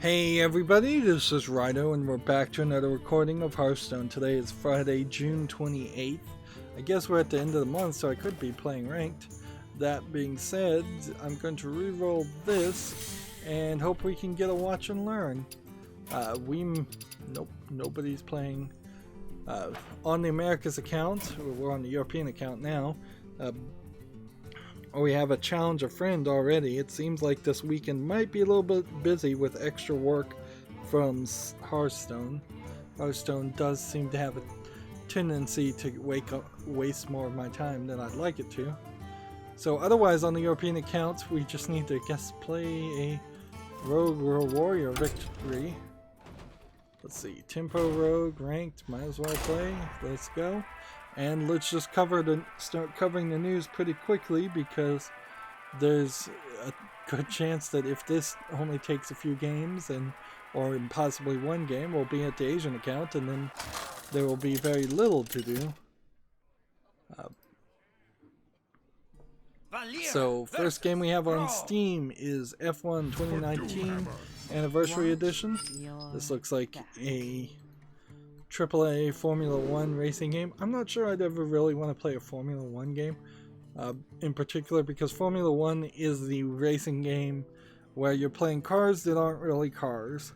Hey everybody, this is Rydo and we're back to another recording of Hearthstone. Today is Friday, June 28th. I guess we're at the end of the month, so I could be playing ranked. That being said, I'm going to re-roll this and hope we can get a watch and learn. Nope, nobody's playing on the Americas account. We're on the European account now. We have a challenger friend already. It seems like this weekend might be a little bit busy with extra work from Hearthstone. Hearthstone does seem to have a tendency to waste more of my time than I'd like it to. So otherwise on the European account, we just need to play a rogue or warrior victory. Let's see, tempo rogue, ranked, might as well play. Let's go. And let's just start covering the news pretty quickly, because there's a good chance that if this only takes a few games or possibly one game, we'll be at the Asian account, and then there will be very little to do. So first game we have on Steam is F1 2019 Anniversary Edition. This looks like a AAA Formula 1 racing game. I'm not sure I'd ever really want to play a Formula 1 game, in particular because Formula 1 is the racing game where you're playing cars that aren't really cars,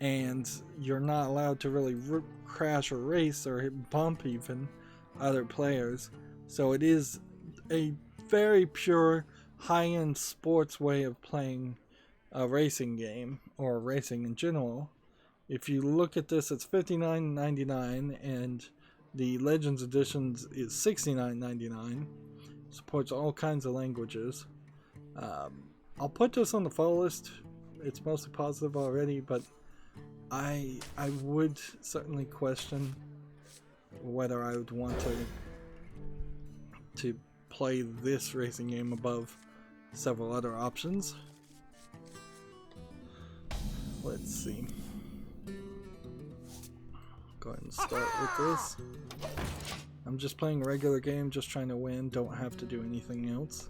and you're not allowed to really crash or race or bump even other players. So it is a very pure, high-end sports way of playing a racing game, or racing in general. If you look at this, it's $59.99, and the Legends Edition is $69.99. Supports all kinds of languages. I'll put this on the follow list. It's mostly positive already, but I would certainly question whether I would want to play this racing game above several other options. Let's see. Go ahead and start with this. I'm just playing a regular game, just trying to win, don't have to do anything else.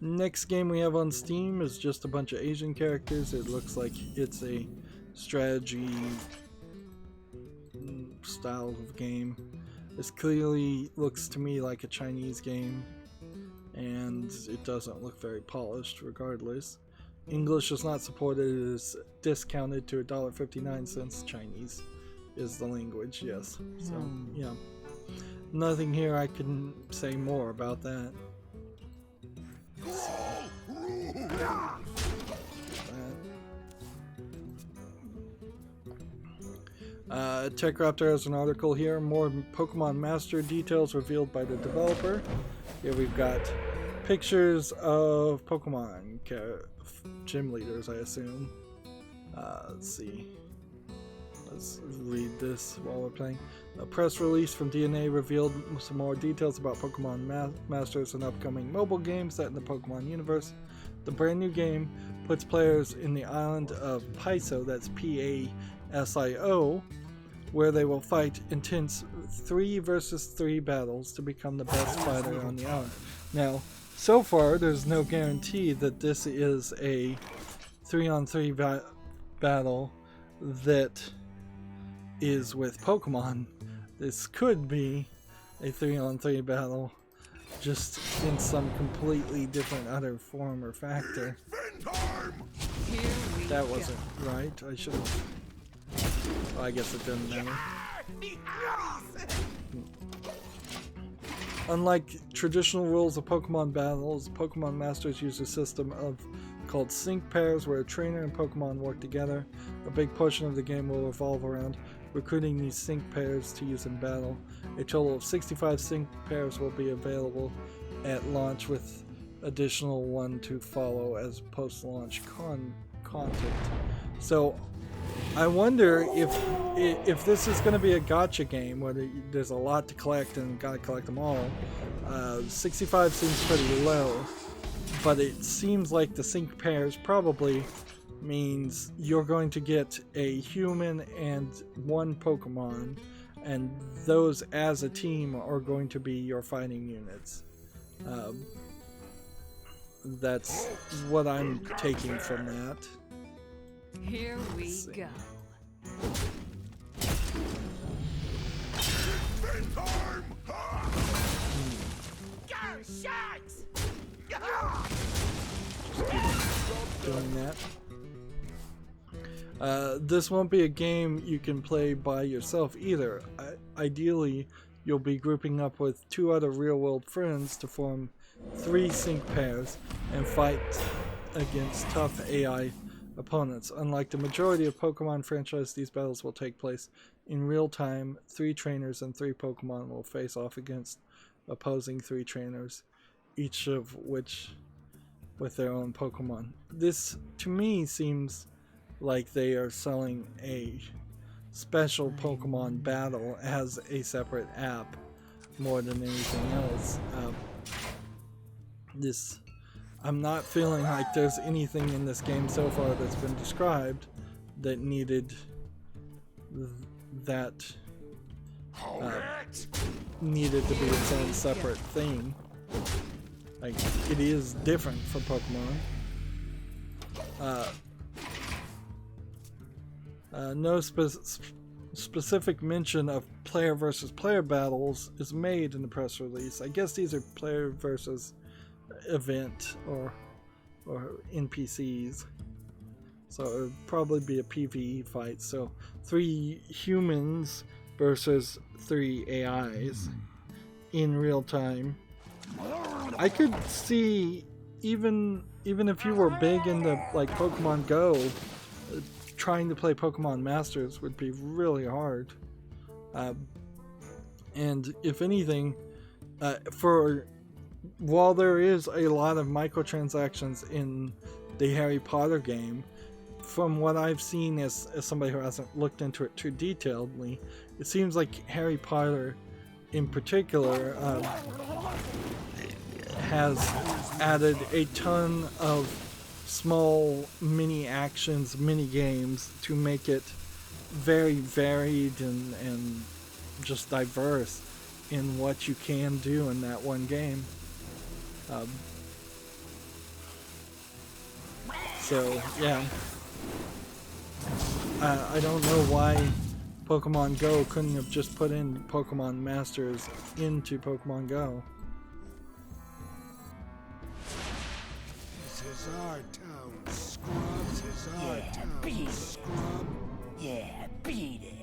Next game we have on Steam is just a bunch of Asian characters. It looks like it's a strategy style of game. This clearly looks to me like a Chinese game, and it doesn't look very polished regardless. English is not supported. It is discounted to $1.59. Chinese is the language, yes. So, yeah. Nothing here I can say more about that. TechRaptor has an article here. More Pokemon Master details revealed by the developer. Here we've got pictures of Pokemon gym leaders, I assume. Let's see. Let's read this while we're playing. A press release from DNA revealed some more details about Pokemon Masters and upcoming mobile games set in the Pokemon universe. The brand new game puts players in the island of Paiso, that's P-A-S-I-O, where they will fight intense 3 versus 3 battles to become the best fighter on the island. Now, so far, there's no guarantee that this is a 3-on-3 battle that is with Pokemon. This could be a 3-on-3 battle, just in some completely different other form or factor. That wasn't right. I should have. Well, I guess it doesn't matter. Unlike traditional rules of Pokemon battles, Pokemon Masters use a system called sync pairs, where a trainer and Pokemon work together. A big portion of the game will revolve around recruiting these sync pairs to use in battle. A total of 65 sync pairs will be available at launch, with additional one to follow as post-launch content. So I wonder if this is going to be a gacha game where there's a lot to collect and gotta collect them all. 65 seems pretty low, but it seems like the sync pairs probably means you're going to get a human and one Pokemon, and those as a team are going to be your fighting units. That's what I'm taking from that. Here we go. Doing that. This won't be a game you can play by yourself either. Ideally, you'll be grouping up with 2 other real-world friends to form 3 sync pairs and fight against tough AI opponents. Unlike the majority of Pokemon franchise, these battles will take place in real time. 3 trainers and 3 Pokemon will face off against opposing 3 trainers, each of which with their own Pokemon. This, to me, seems like they are selling a special Pokemon battle as a separate app more than anything else. I'm not feeling like there's anything in this game so far that's been described that needed needed to be its own separate thing. Like, it is different from Pokemon. No specific mention of player versus player battles is made in the press release. I guess these are player versus event or NPCs. So it would probably be a PvE fight. So 3 humans versus 3 AIs in real time. I could see, even if you were big into like Pokemon Go, trying to play Pokemon Masters would be really hard. And if anything, while there is a lot of microtransactions in the Harry Potter game, from what I've seen as somebody who hasn't looked into it too detailedly, it seems like Harry Potter in particular has added a ton of small mini actions, mini games to make it very varied and just diverse in what you can do in that one game. So yeah, I don't know why Pokemon Go couldn't have just put in Pokemon Masters into Pokemon Go. This is our town, scrub. This is our town, beat it. scrub. Yeah, beat it.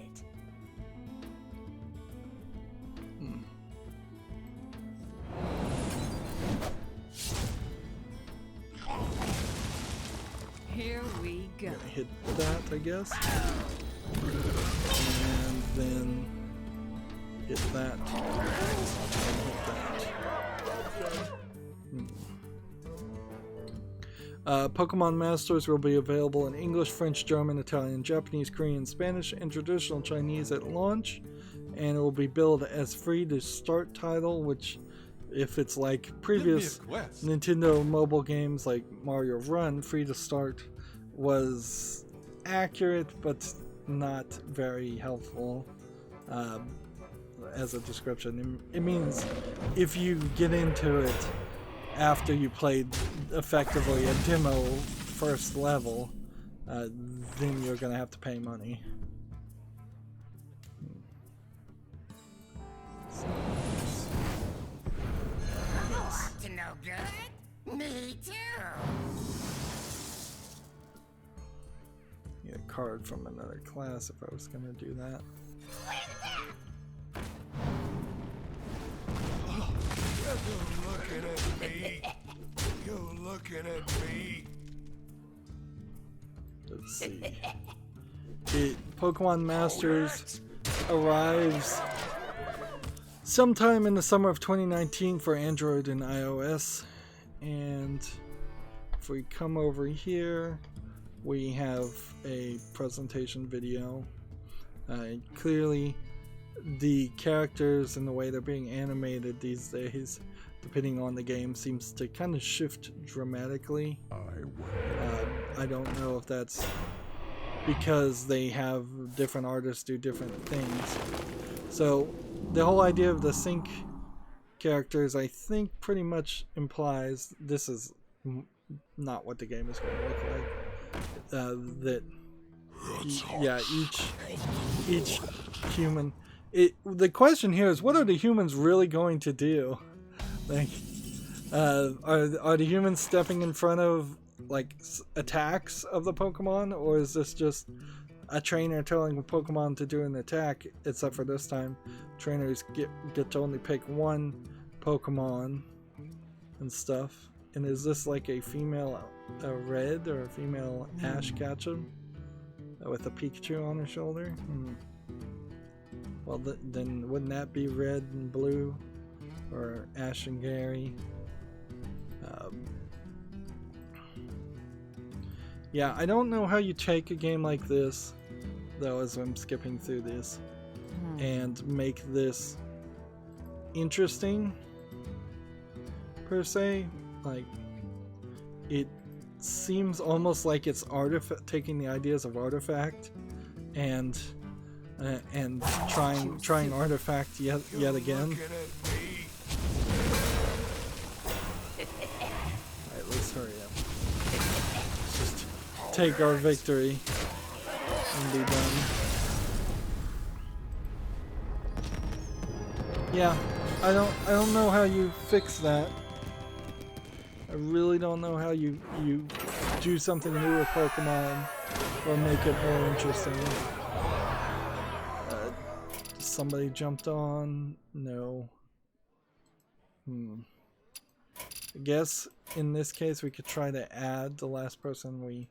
Here we go. Gonna hit that, I guess. And then hit that. And hit that. Pokemon Masters will be available in English, French, German, Italian, Japanese, Korean, Spanish, and traditional Chinese at launch. And it will be billed as free to start title, which, if it's like previous Nintendo mobile games like Mario Run, free to start was accurate but not very helpful as a description. It means if you get into it after you played effectively a demo first level, then you're gonna have to pay money. Up to no good? Me too. Get a card from another class if I was gonna do that. You're looking at me. You're looking at me. Let's see. Pokemon Masters arrives sometime in the summer of 2019 for Android and iOS. And if we come over here, we have a presentation video. Clearly, the characters and the way they're being animated these days, depending on the game, seems to kind of shift dramatically. I don't know if that's because they have different artists do different things. So the whole idea of the sync characters, I think, pretty much implies this is not what the game is going to look like. That yeah, each human. The question here is, what are the humans really going to do? Like, are the humans stepping in front of like attacks of the Pokemon, or is this just a trainer telling a Pokemon to do an attack? Except for this time, trainers get to only pick one Pokemon and stuff. And is this like a female Red or a female Ash Ketchum with a Pikachu on her shoulder? Well, then wouldn't that be Red and Blue, or Ash and Gary? Yeah, I don't know how you take a game like this, though, as I'm skipping through this, and make this interesting, per se. Like, it seems almost like it's taking the ideas of Artifact and trying Artifact yet again. Alright, let's hurry up. Let's just take our victory and be done. Yeah, I don't know how you fix that. I really don't know how you do something new with Pokemon or make it more interesting. Somebody jumped on? No. I guess in this case we could try to add the last person we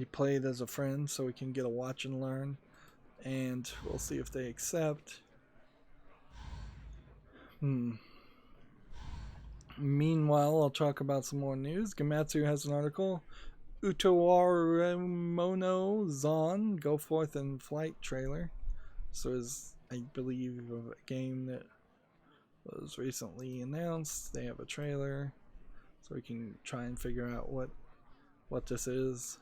played as a friend, so we can get a watch and learn, and we'll see if they accept. Meanwhile, I'll talk about some more news. Gamatsu has an article. Utawaremono Zon Go Forth in Flight trailer. So is, I believe, a game that was recently announced. They have a trailer, so we can try and figure out what this is.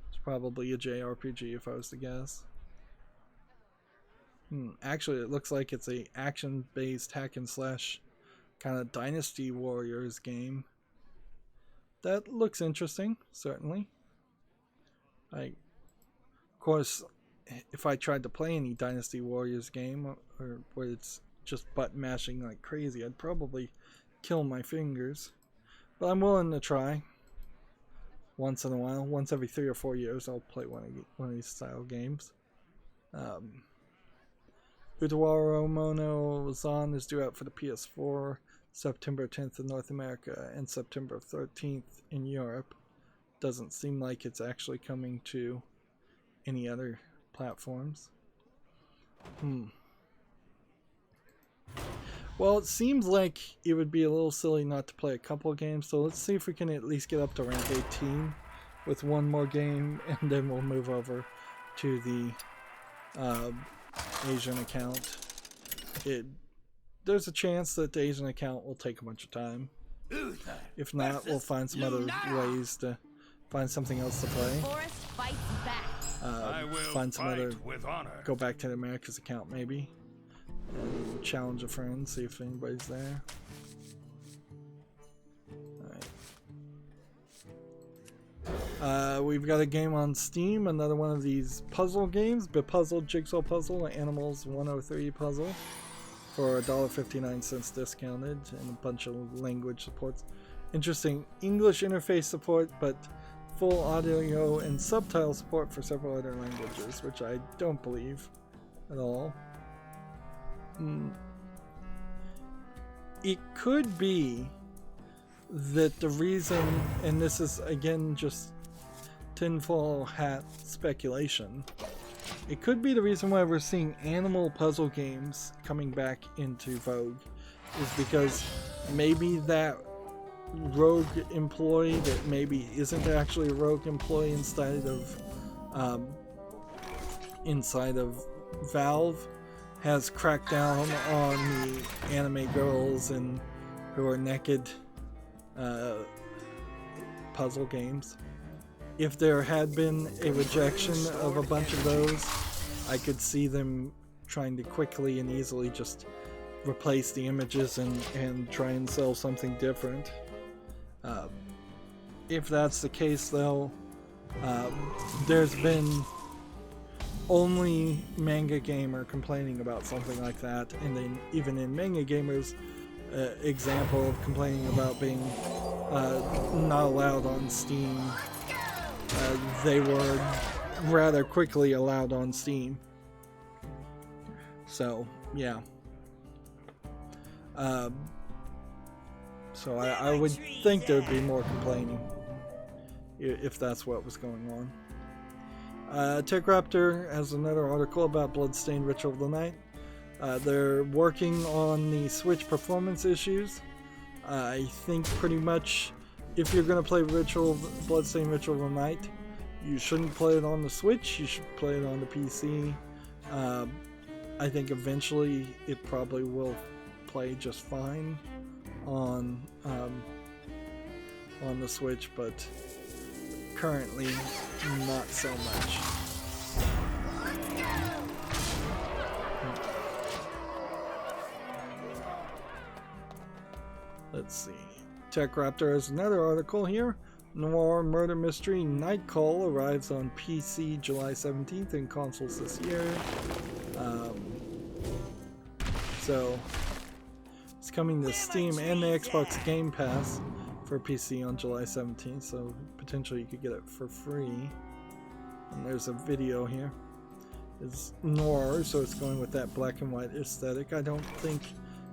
It's probably a JRPG if I was to guess. Actually, it looks like it's a action-based hack and slash kind of Dynasty Warriors game. That looks interesting, certainly. Of course, if I tried to play any Dynasty Warriors game, or where it's just button mashing like crazy, I'd probably kill my fingers. But I'm willing to try. Once in a while, once every 3 or 4 years, I'll play one of these style games. Utawaremono Zon is due out for the PS4 September 10th in North America and September 13th in Europe. Doesn't seem like it's actually coming to any other platforms. Well, it seems like it would be a little silly not to play a couple of games, so let's see if we can at least get up to rank 18 with one more game, and then we'll move over to the Asian account. There's a chance that the Asian account will take a bunch of time. If not, we'll find some other ways to find something else to play. Find some other, go back to the America's account maybe, and challenge a friend, see if anybody's there. Alright. We've got a game on Steam, another one of these puzzle games, Bepuzzled Jigsaw Puzzle, Animals 103 Puzzle, for $1.59 discounted, and a bunch of language supports. Interesting English interface support, but full audio and subtitle support for several other languages, which I don't believe at all. It could be that the reason, and this is again just tinfoil hat speculation, it could be the reason why we're seeing animal puzzle games coming back into vogue is because maybe that rogue employee that maybe isn't actually a rogue employee inside of Valve has cracked down on the anime girls and who are naked puzzle games. If there had been a rejection of a bunch of those, I could see them trying to quickly and easily just replace the images and try and sell something different. If that's the case, though, There's been only Manga Gamer complaining about something like that, and then even in Manga Gamer's example of complaining about being not allowed on Steam, they were rather quickly allowed on Steam. So yeah. So I would think there would be more complaining if that's what was going on. TechRaptor has another article about Bloodstained Ritual of the Night. They're working on the Switch performance issues. I think pretty much if you're going to play Bloodstained Ritual of the Night, you shouldn't play it on the Switch, you should play it on the PC. I think eventually it probably will play just fine on the Switch, but currently not so much. Let's see. TechRaptor has another article here. Noir Murder Mystery Night Call arrives on PC July 17th and consoles this year. So it's coming to Steam and the Xbox Game Pass for PC on July 17th, so potentially you could get it for free. And there's a video here. It's noir, so it's going with that black and white aesthetic. I don't think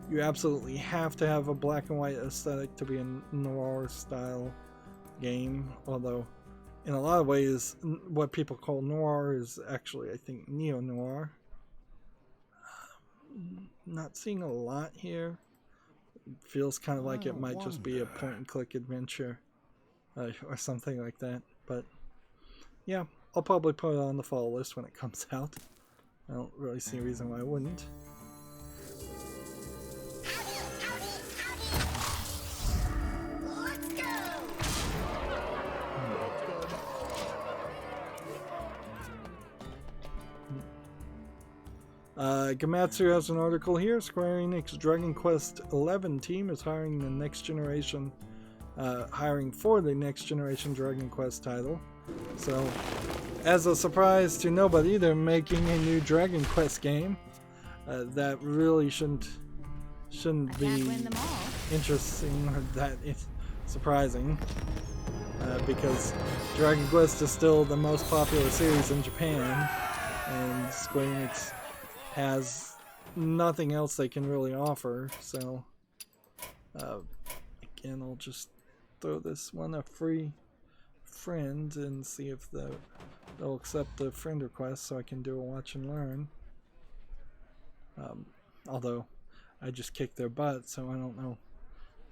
you absolutely have to have a black and white aesthetic to be a noir style game, although in a lot of ways what people call noir is actually, I think, neo-noir. Not seeing a lot here. It feels kind of like it might just be a point and click adventure or something like that, but yeah, I'll probably put it on the fall list when it comes out. I don't really see a reason why I wouldn't. Gamatsu has an article here. Square Enix Dragon Quest XI team is hiring for the next generation Dragon Quest title. So, as a surprise to nobody, they're making a new Dragon Quest game. That really shouldn't be interesting or that surprising, because Dragon Quest is still the most popular series in Japan, and Square Enix has nothing else they can really offer. So again, I'll just throw this one a free friend and see if they'll accept the friend request so I can do a watch and learn. Although I just kicked their butt, so I don't know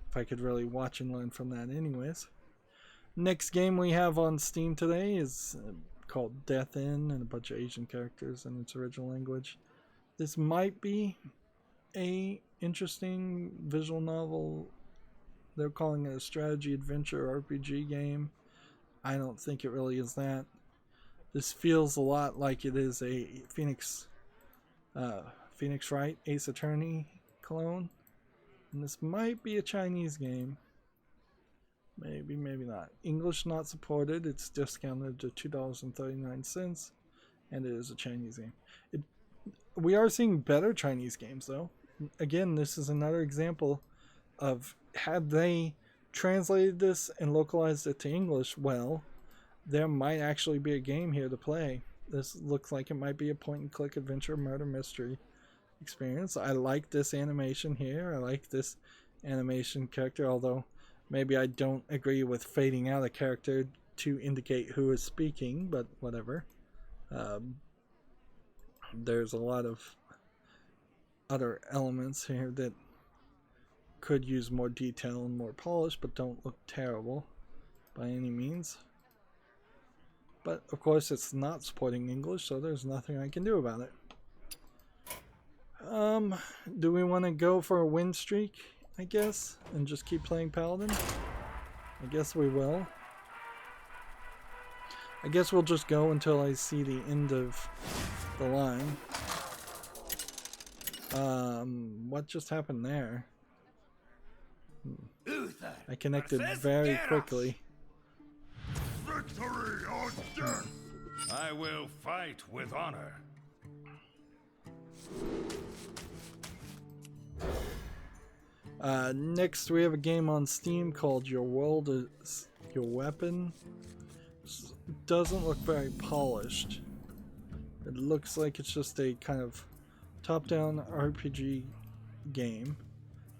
if I could really watch and learn from that anyways. Next game we have on Steam today is called Death In, and a bunch of Asian characters in its original language. This might be a interesting visual novel. They're calling it a strategy adventure RPG game. I don't think it really is that. This feels a lot like it is a Phoenix Wright Ace Attorney clone. And this might be a Chinese game. Maybe, maybe not. English not supported. It's discounted to $2.39, and it is a Chinese game. We are seeing better Chinese games, though. Again, this is another example of, had they translated this and localized it to English well, there might actually be a game here to play. This looks like it might be a point-and-click adventure murder mystery experience. I like this animation here. I like this animation character, although maybe I don't agree with fading out a character to indicate who is speaking, but whatever. There's a lot of other elements here that could use more detail and more polish, but don't look terrible by any means. But of course it's not supporting English, so there's nothing I can do about it. Do we want to go for a win streak, I guess, and just keep playing Paladin? I guess we will. I guess we'll just go until I see the end of the line. What just happened there? I connected very quickly. Victory or death! I will fight with honor. Next, we have a game on Steam called Your World is Your Weapon. Doesn't look very polished. It looks like it's just a kind of top-down RPG game.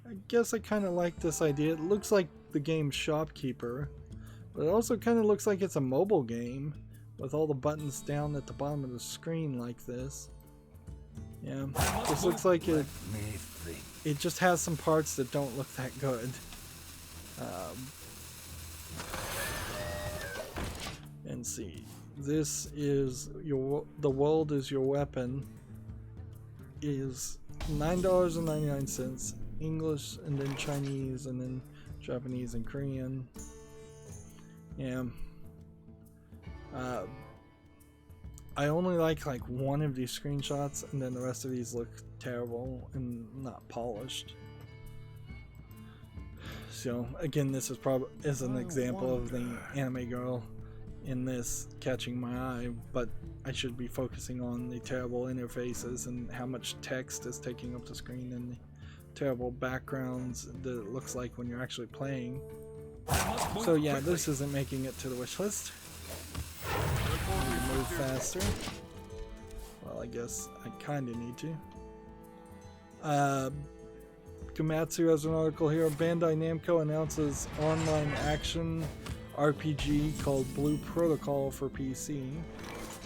I guess I kind of like this idea. It looks like the game Shopkeeper, but it also kind of looks like it's a mobile game with all the buttons down at the bottom of the screen like this. Yeah, this looks like it just has some parts that don't look that good. And see, this is the world is your weapon. Is $9.99, English and then Chinese and then Japanese and Korean. Yeah. I only like one of these screenshots, and then the rest of these look terrible and not polished. So again, this is probably an example of the anime girl in this catching my eye, but I should be focusing on the terrible interfaces and how much text is taking up the screen and the terrible backgrounds that it looks like when you're actually playing. So yeah, this isn't making it to the wish list. Move faster. Well, I guess I kinda need to. Komatsu has an article here. Bandai Namco announces online action RPG called Blue Protocol for PC.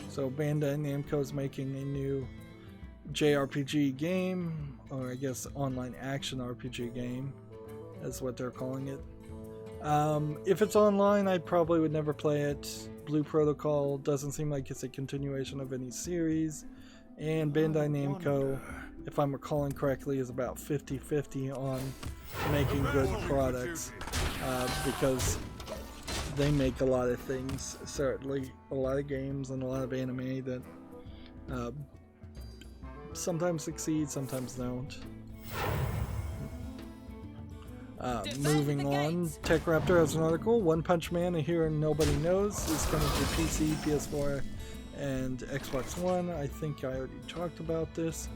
So Bandai Namco is making a new JRPG game, or I guess online action RPG game, is what they're calling it. If it's online, I probably would never play it. Blue Protocol doesn't seem like it's a continuation of any series, and Bandai Namco, if I'm recalling correctly, is about 50-50 on making good products, because they make a lot of things, certainly a lot of games and a lot of anime that sometimes succeed, sometimes don't. Moving on, TechRaptor has an article. One Punch Man, a hero nobody knows, is coming to PC, PS4, and Xbox One. I think I already talked about this.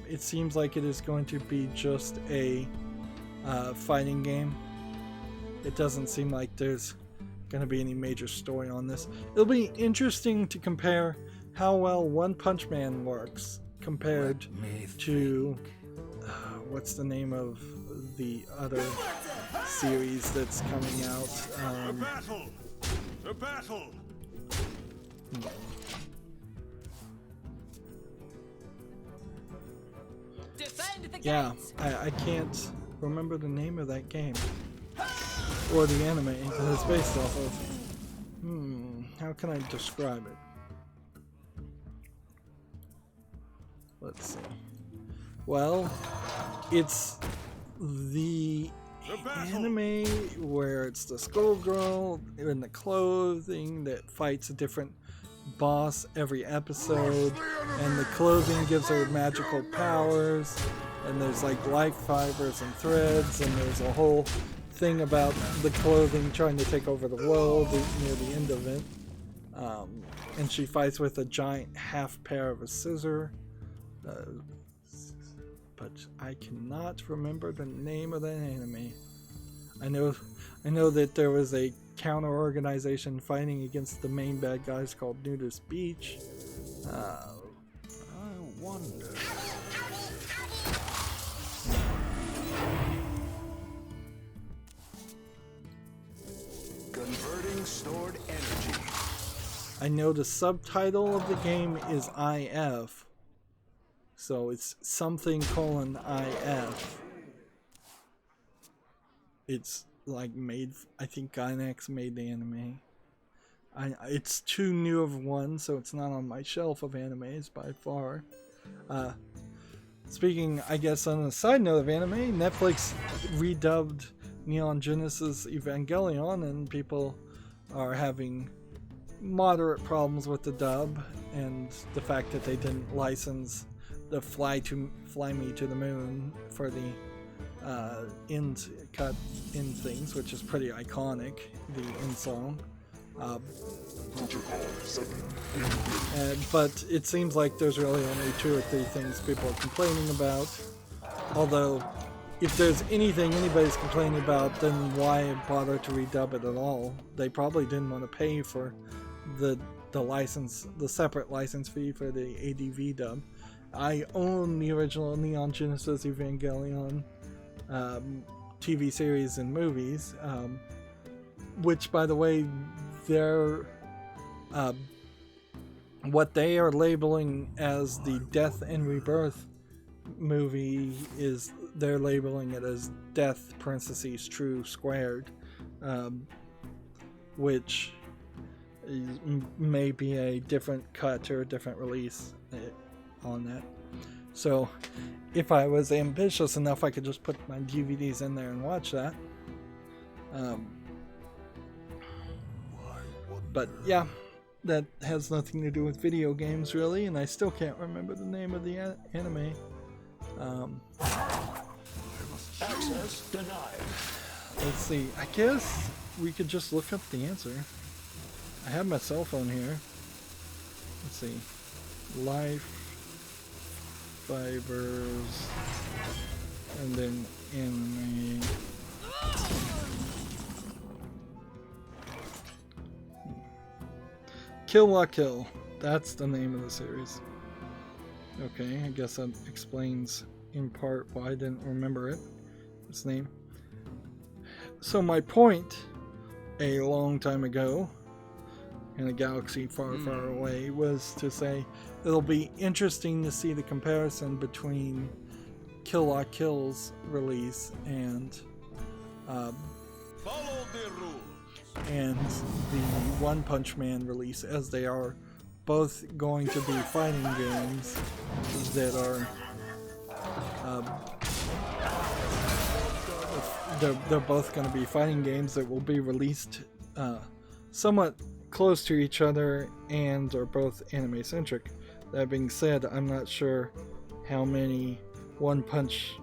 It seems like it is going to be just a fighting game. It doesn't seem like there's going to be any major story on this. It'll be interesting to compare how well One Punch Man works compared to what's the name of the other series that's coming out. The battle! Yeah, I can't remember the name of that game or the anime that it's based off of. How can I describe it? Let's see. Well, it's the anime where it's the skullgirl in the clothing that fights a different boss every episode, and the clothing gives her magical powers, and there's like life fibers and threads, and there's a whole thing about the clothing trying to take over the world near the end of it. And she fights with a giant half pair of a scissor. But I cannot remember the name of that anime. I know that there was a counter organization fighting against the main bad guys called Nudist Beach. I wonder. Converting stored energy. I know the subtitle of the game is IF. So it's something : IF. It's like made, I think Gainax made the anime. It's too new of one, so it's not on my shelf of animes by far. Speaking, I guess, on a side note of anime, Netflix redubbed Neon Genesis Evangelion, and people are having moderate problems with the dub and the fact that they didn't license the Fly Me to the Moon for the end things, which is pretty iconic, the end song. But it seems like there's really only 2 or 3 things people are complaining about. Although, if there's anything anybody's complaining about, then why bother to redub it at all? They probably didn't want to pay for the license, the separate license fee for the ADV dub. I own the original Neon Genesis Evangelion TV series and movies, which, by the way, they're what they are labeling as the Death and Rebirth movie is they're labeling it as Death parentheses True squared, which may be a different cut or a different release on that. So if I was ambitious enough, I could just put my DVDs in there and watch that. But yeah, that has nothing to do with video games really, and I still can't remember the name of the anime. Access denied. Let's see, I guess we could just look up the answer. I have my cell phone here. Let's see. Life Fibers and then anime. Kill La Kill. That's the name of the series. Okay, I guess that explains in part why I didn't remember its name. So my point a long time ago in a galaxy far, far away was to say it'll be interesting to see the comparison between Kill La Kill's release and the One Punch Man release, as they are both going to be fighting games that are they're both going to be fighting games that will be released somewhat close to each other and are both anime centric. That being said, I'm not sure how many One Punch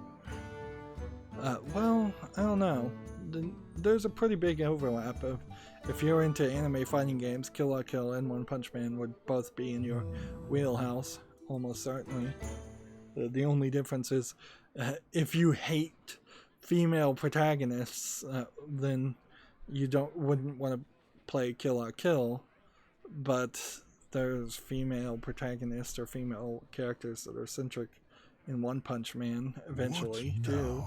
well, I don't know. There's a pretty big overlap of, if you're into anime fighting games, Kill La Kill and One Punch Man would both be in your wheelhouse, almost certainly. The only difference is if you hate female protagonists, then you wouldn't want to play Kill La Kill, but there's female protagonists or female characters that are centric in One Punch Man eventually too.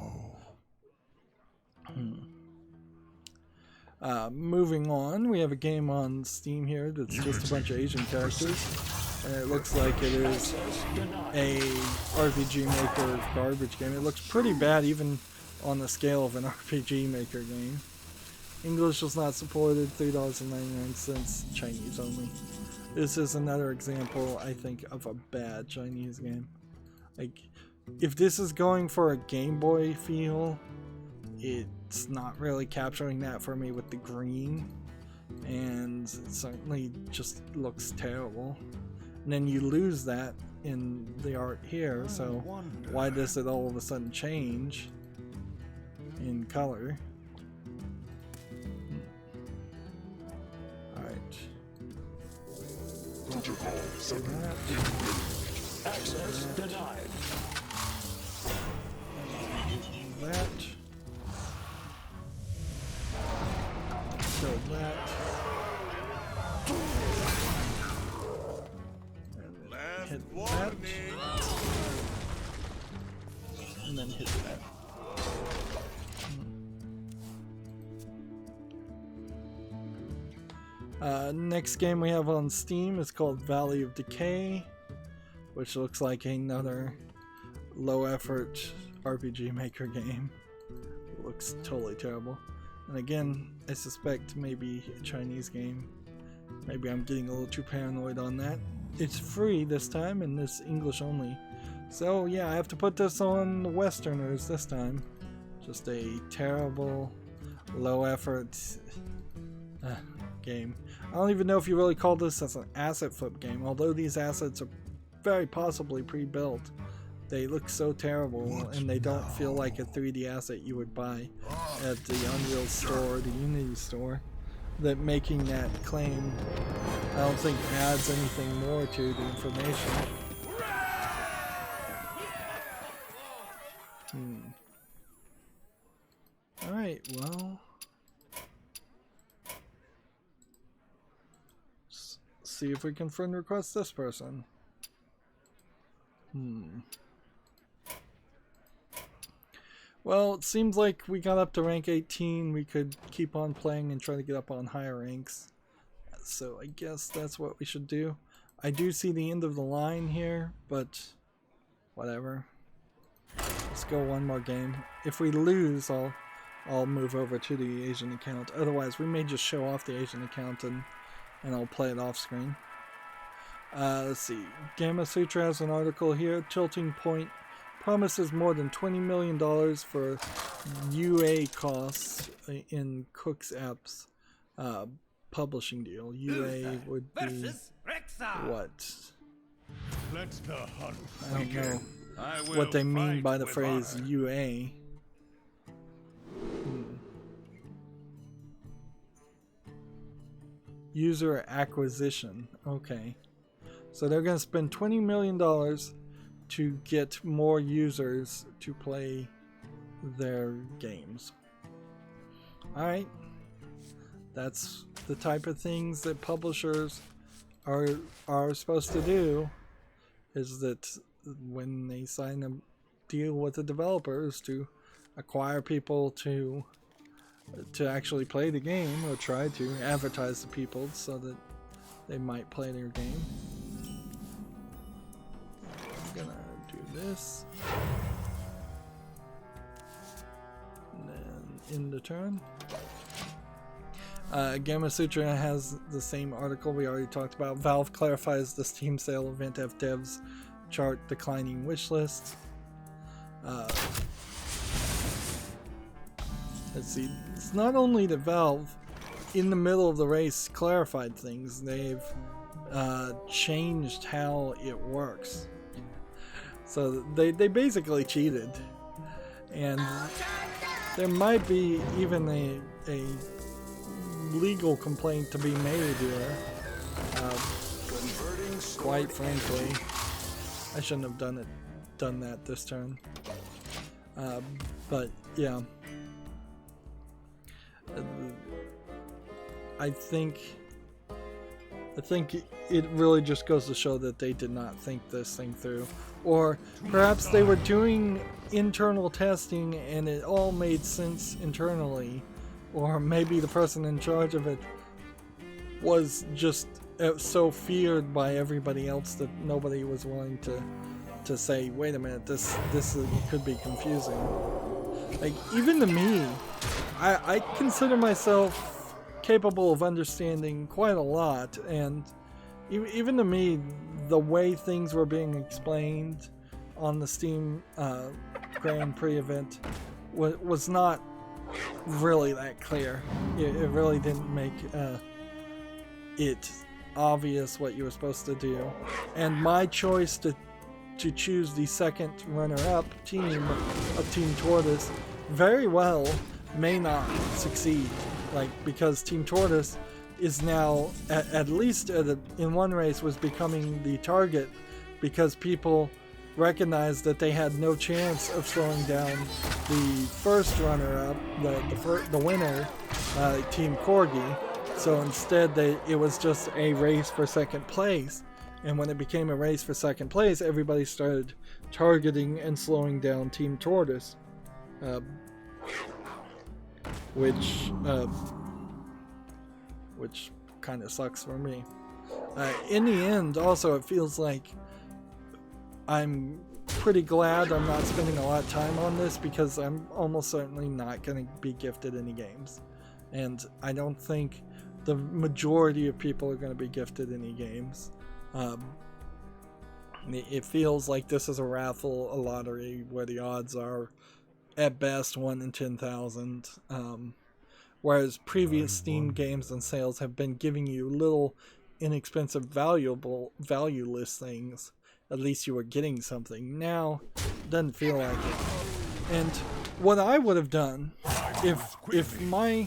Moving on, we have a game on Steam here that's just a bunch of Asian characters, and it looks like it is a RPG Maker garbage game. It looks pretty bad even on the scale of an RPG Maker game. English was not supported, $3.99, Chinese only. This is another example, I think, of a bad Chinese game. Like, if this is going for a Game Boy feel, it's not really capturing that for me with the green, and it certainly just looks terrible. And then you lose that in the art here, so why does it all of a sudden change in color? Alright. So that. Access denied. That. So that. And hit that. And then hit that. Next game we have on Steam is called Valley of Decay, which looks like another low effort RPG Maker game. It looks totally terrible. And again, I suspect maybe a Chinese game. Maybe I'm getting a little too paranoid on that. It's free this time and it's English only. So yeah, I have to put this on the Westerners this time. Just a terrible, low effort game. I don't even know if you really call this as an asset flip game, although these assets are very possibly pre-built. They look so terrible and they don't feel like a 3D asset you would buy at the Unreal store or the Unity store. that making that claim, I don't think adds anything more to the information. Alright, well, see if we can friend request this person. Well, it seems like we got up to rank 18. We could keep on playing and try to get up on higher ranks. So I guess that's what we should do. I do see the end of the line here, but whatever. Let's go one more game. If we lose, I'll move over to the Asian account. Otherwise, we may just show off the Asian account and I'll play it off screen. Let's see. Gamma Sutra has an article here. Tilting Point promises more than $20 million for UA costs in Cook's App's publishing deal. UA would be what? Let's the hunt. I don't know what they mean by the phrase UA. User acquisition. Okay. So they're going to spend $20 million to get more users to play their games. Alright. That's the type of things that publishers are supposed to do, is that when they sign a deal with the developers to acquire people to actually play the game, or try to advertise to people so that they might play their game. I'm gonna do this and then end the turn. Gamma Sutra has the same article we already talked about. Valve clarifies the Steam sale event if devs chart declining wish lists. Let's see. It's not only that Valve, in the middle of the race, clarified things. They've changed how it works. So they basically cheated, and there might be even a legal complaint to be made here. Quite frankly, I shouldn't have done that this turn. But yeah, I think it really just goes to show that they did not think this thing through, or perhaps they were doing internal testing and it all made sense internally, or maybe the person in charge of it was just so feared by everybody else that nobody was willing to say, wait a minute, this could be confusing. Like, even to me, I consider myself capable of understanding quite a lot, and even to me, the way things were being explained on the Steam Grand Prix event was not really that clear. It really didn't make it obvious what you were supposed to do, and my choice to choose the second runner-up team of Team Tortoise very well may not succeed, like, because Team Tortoise is now, at least in one race, was becoming the target because people recognized that they had no chance of slowing down the first runner-up, the winner, Team Corgi. So instead, it was just a race for second place. And when it became a race for second place, everybody started targeting and slowing down Team Tortoise, which kind of sucks for me. In the end, also, it feels like I'm pretty glad I'm not spending a lot of time on this, because I'm almost certainly not going to be gifted any games. And I don't think the majority of people are going to be gifted any games. It feels like this is a raffle, a lottery, where the odds are at best 1 in 10,000. Whereas previous Steam games and sales have been giving you little inexpensive, valueless things. At least you were getting something. Now, it doesn't feel like it. And what I would have done if my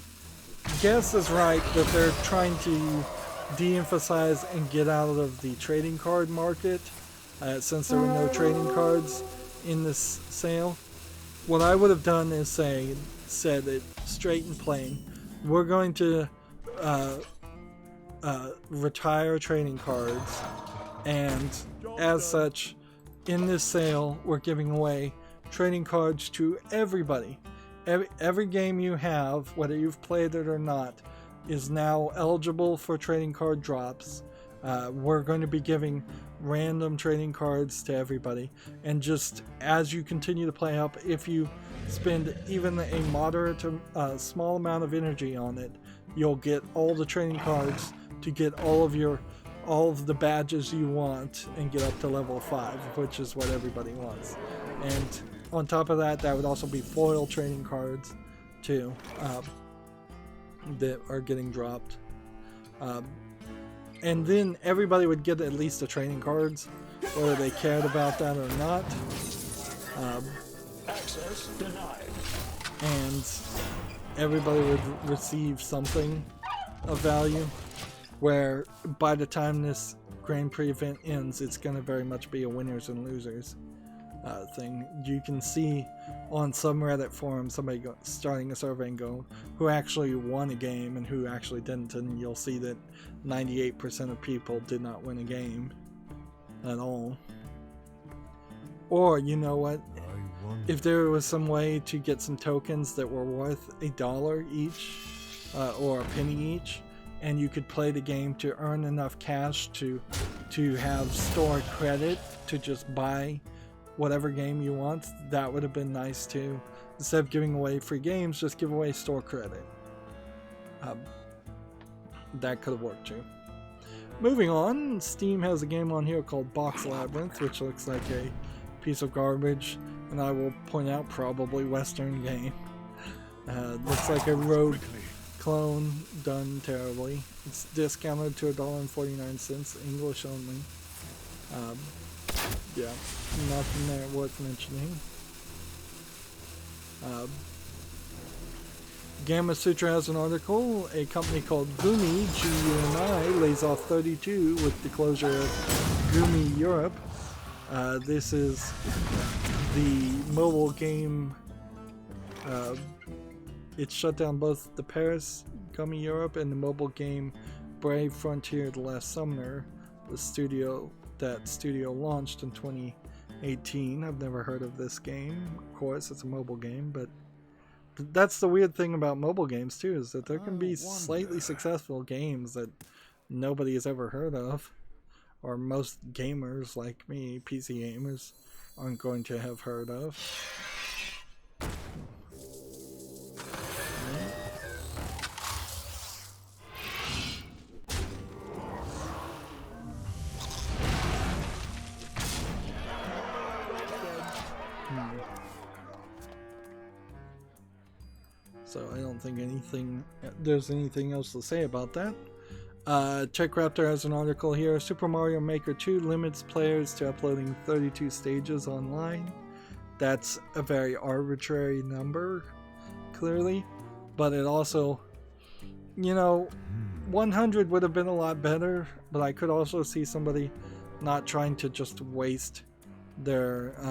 guess is right that they're trying to de-emphasize and get out of the trading card market, since there were no trading cards in this sale. What I would have done is said it straight and plain. We're going to retire trading cards, and as such, in this sale, we're giving away trading cards to everybody. Every game you have, whether you've played it or not, is now eligible for trading card drops. We're going to be giving random trading cards to everybody, and just as you continue to play up, if you spend even a moderate small amount of energy on it, you'll get all the trading cards to get all of the badges you want and get up to level 5, which is what everybody wants. And on top of that, that would also be foil trading cards too, that are getting dropped. And then everybody would get at least the trading cards, whether they cared about that or not. Access denied. And everybody would receive something of value, where by the time this Grand Prix event ends, it's going to very much be a winners and losers thing. You can see on some Reddit forum somebody starting a survey and go who actually won a game and who actually didn't, and you'll see that 98% of people did not win a game at all. Or, you know what, if there was some way to get some tokens that were worth $1 each or a penny each, and you could play the game to earn enough cash to have store credit to just buy whatever game you want, that would have been nice too. Instead of giving away free games, just give away store credit. That could have worked too. Moving on, Steam has a game on here called Box Labyrinth, which looks like a piece of garbage, and I will point out, probably Western game. Looks like a Rogue clone done terribly. It's discounted to $1.49, English only. Yeah, nothing there worth mentioning. Gamma Sutra has an article. A company called Gumi, G-U-M-I, lays off 32 with the closure of Gumi Europe. This is the mobile game. It shut down both the Paris Gumi Europe and the mobile game Brave Frontier the Last Summoner, the studio launched in 2018. I've never heard of this game. Of course, it's a mobile game, but that's the weird thing about mobile games too, is that there can be slightly successful games that nobody has ever heard of, or most gamers like me, PC gamers, aren't going to have heard of. So I don't think there's anything else to say about that. Tech Raptor has an article here. Super Mario Maker 2 limits players to uploading 32 stages online. That's a very arbitrary number, clearly. But it also, 100 would have been a lot better, but I could also see somebody not trying to just waste the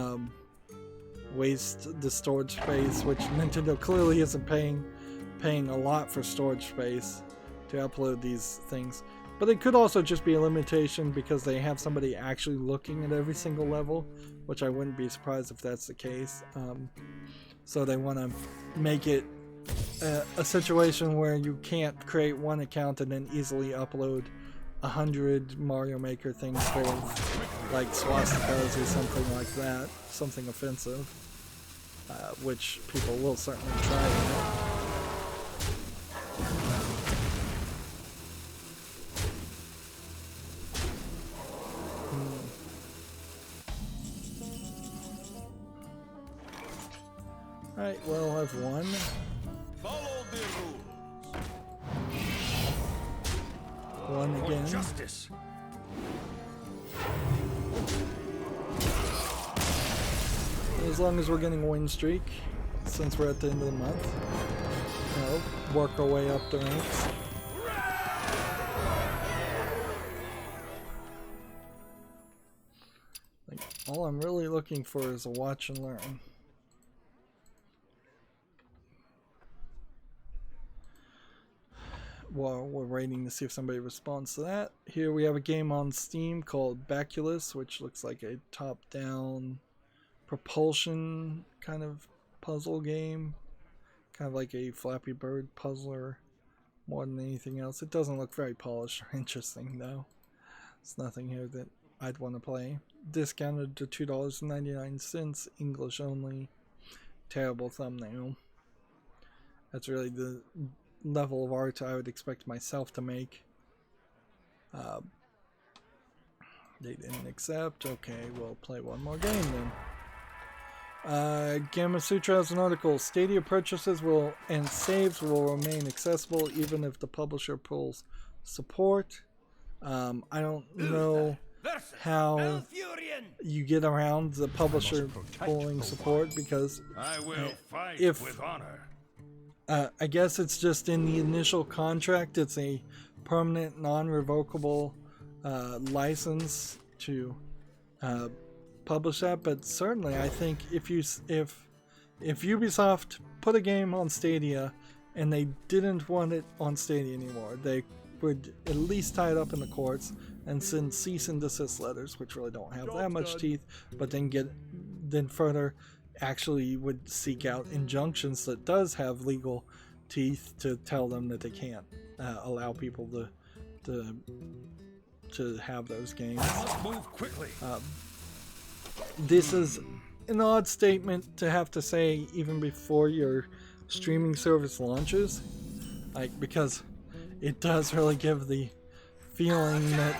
storage space, which Nintendo clearly isn't paying a lot for storage space to upload these things. But it could also just be a limitation because they have somebody actually looking at every single level, which I wouldn't be surprised if that's the case. So they want to make it a situation where you can't create one account and then easily upload 100 Mario Maker things full of like swastikas or something like that, something offensive, which people will certainly try. Alright, well, I've won. Follow the rules. Won again. Justice. As long as we're getting a win streak, since we're at the end of the month. No, work our way up the ranks. Like, all I'm really looking for is a watch and learn. While we're waiting to see if somebody responds to that, here we have a game on Steam called Baculus, which looks like a top-down propulsion kind of puzzle game. Kind of like a Flappy Bird puzzler more than anything else. It doesn't look very polished or interesting though. It's nothing here that I'd want to play. Discounted to $2.99, English only. Terrible thumbnail. That's really the level of art I would expect myself to make. They didn't accept. Okay, we'll play one more game then. Gamma Sutra has an article. Stadia purchases and saves will remain accessible even if the publisher pulls support. I don't know how you get around the publisher pulling support because I will fight if with honor. I guess it's just in the initial contract. It's a permanent, non-revocable license to publish that. But certainly, I think if Ubisoft put a game on Stadia and they didn't want it on Stadia anymore, they would at least tie it up in the courts and send cease and desist letters, which really don't have that much teeth. But then further, actually would seek out injunctions that does have legal teeth to tell them that they can't allow people to have those games. Move quickly. This is an odd statement to have to say even before your streaming service launches, because it does really give the feeling that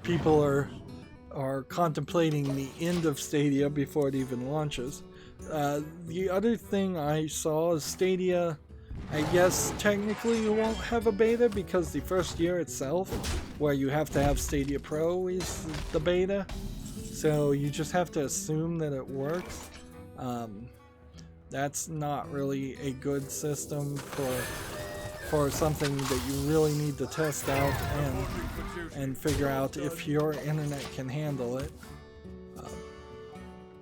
people are contemplating the end of Stadia before it even launches. The other thing I saw is Stadia, I guess technically you won't have a beta because the first year itself, where you have to have Stadia Pro, is the beta. So you just have to assume that it works. That's not really a good system for something that you really need to test out and figure out if your internet can handle it.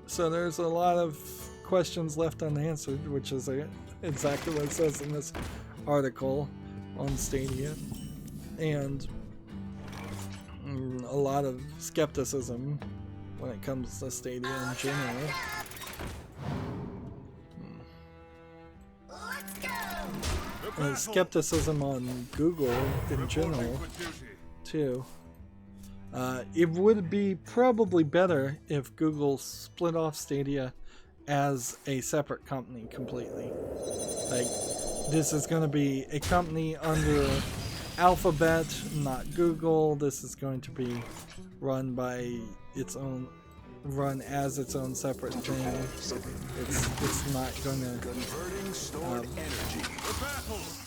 So there's a lot of questions left unanswered, which is exactly what it says in this article on Stadia, and a lot of skepticism when it comes to Stadia in general. Skepticism on Google in general too. It would be probably better if Google split off Stadia as a separate company completely. Like, this is going to be a company under Alphabet, not Google. This is going to be run by its own, run as its own separate thing. It's not going to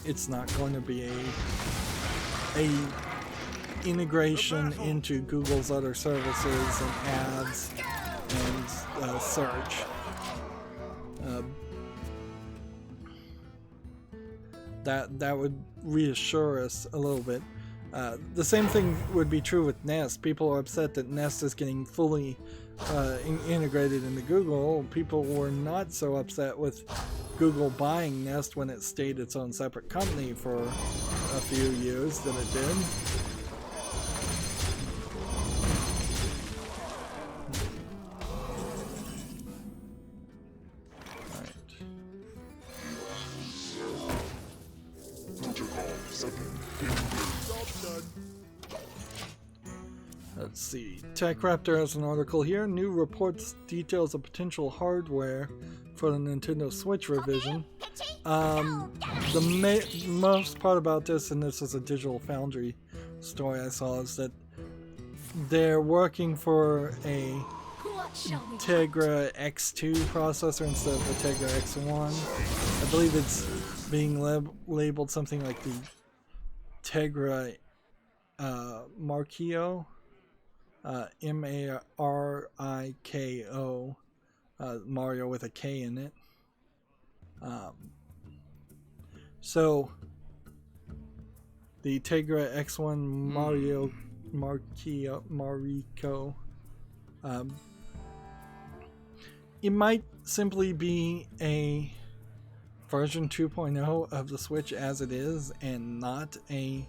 it's not going to be a integration into Google's other services and ads and search. That would reassure us a little bit. The same thing would be true with Nest. People are upset that Nest is getting fully integrated into Google. People were not so upset with Google buying Nest when it stayed its own separate company for a few years that it did. Let's see. TechRaptor has an article here. New reports details of potential hardware for the Nintendo Switch revision. The most part about this, and this is a Digital Foundry story I saw, is that they're working for a Tegra X2 processor instead of the Tegra X1. I believe it's being labeled something like the Tegra Mariko. Mariko, Mario with a K in it. So the Tegra X1 Mariko, it might simply be a version 2.0 of the Switch as it is, and not a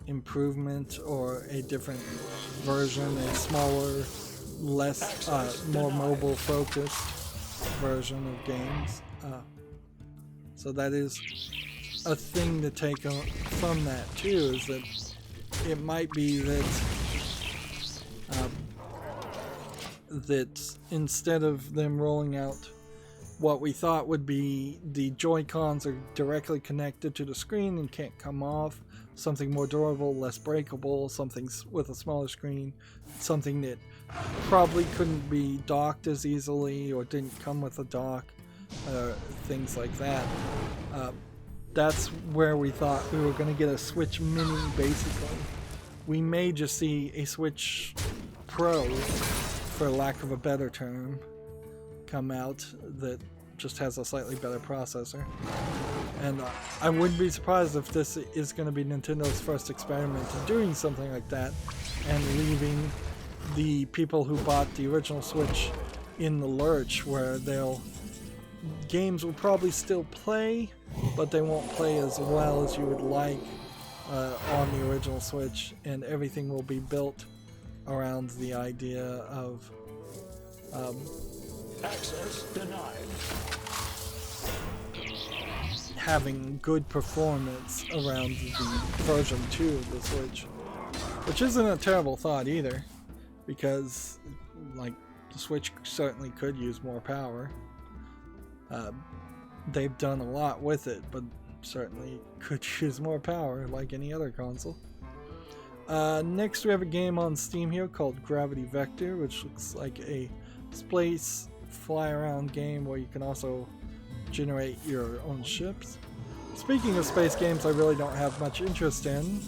improvement or a different version, a smaller, less, more mobile focused version of games. So that is a thing to take from that too, is that it might be that that instead of them rolling out what we thought would be the Joy-Cons are directly connected to the screen and can't come off, something more durable, less breakable, something with a smaller screen, something that probably couldn't be docked as easily or didn't come with a dock, things like that. That's where we thought we were going to get a Switch Mini, basically. We may just see a Switch Pro, for lack of a better term, come out that just has a slightly better processor. And I wouldn't be surprised if this is going to be Nintendo's first experiment in doing something like that, and leaving the people who bought the original Switch in the lurch, where games will probably still play, but they won't play as well as you would like on the original Switch, and everything will be built around the idea of Access denied. having good performance around the version 2 of the Switch, which isn't a terrible thought either, because like the Switch certainly could use more power. They've done a lot with it, but certainly could use more power like any other console. Next we have a game on Steam here called Gravity Vector, which looks like a space fly around game where you can also generate your own ships. Speaking of space games I really don't have much interest in,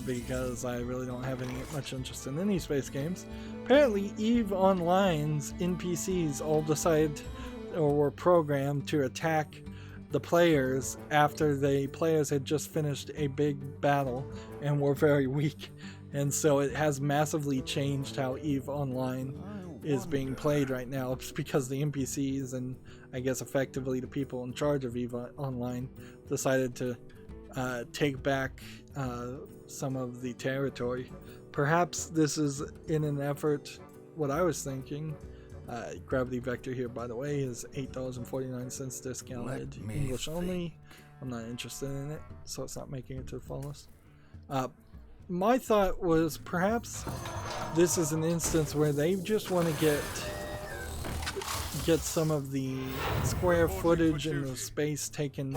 because I really don't have much interest in any space games. Apparently EVE Online's NPCs all decided or were programmed to attack the players after the players had just finished a big battle and were very weak, and so it has massively changed how EVE Online is being played right now. It's because the NPCs and I guess effectively the people in charge of EVE Online decided to take back some of the territory. Perhaps this is in an effort, what I was thinking. Gravity Vector here, by the way, is $8.49 discounted, English only. I'm not interested in it, so it's not making it to the full list. My thought was perhaps this is an instance where they just want to get some of the square footage and the space taken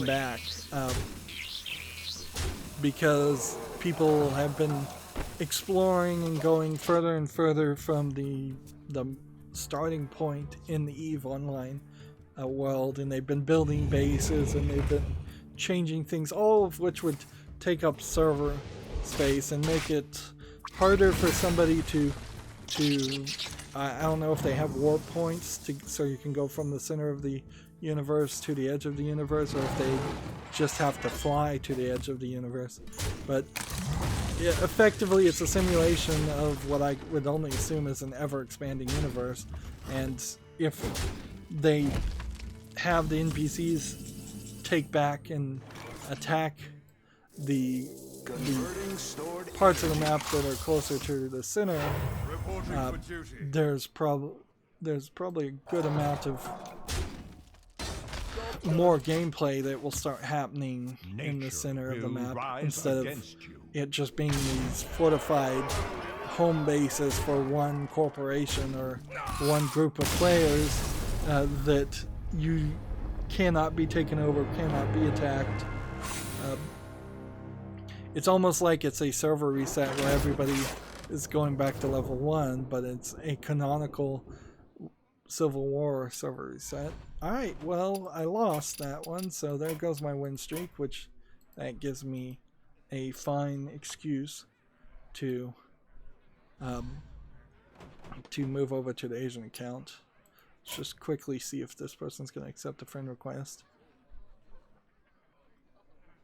back, because people have been exploring and going further and further from the starting point in the EVE Online world, and they've been building bases and they've been changing things, all of which would take up server space and make it harder for somebody to I don't know if they have warp points so you can go from the center of the universe to the edge of the universe, or if they just have to fly to the edge of the universe. But yeah, effectively it's a simulation of what I would only assume is an ever-expanding universe, and if they have the NPCs take back and attack the parts of the map that are closer to the center, there's probably a good amount of more gameplay that will start happening in the center of the map, instead of it just being these fortified home bases for one corporation or one group of players that you cannot be taken over, cannot be attacked. It's almost like it's a server reset where everybody is going back to level 1, but it's a canonical Civil War server reset. Alright, well, I lost that one, so there goes my win streak, which that gives me a fine excuse to move over to the Asian account. Let's just quickly see if this person's going to accept a friend request.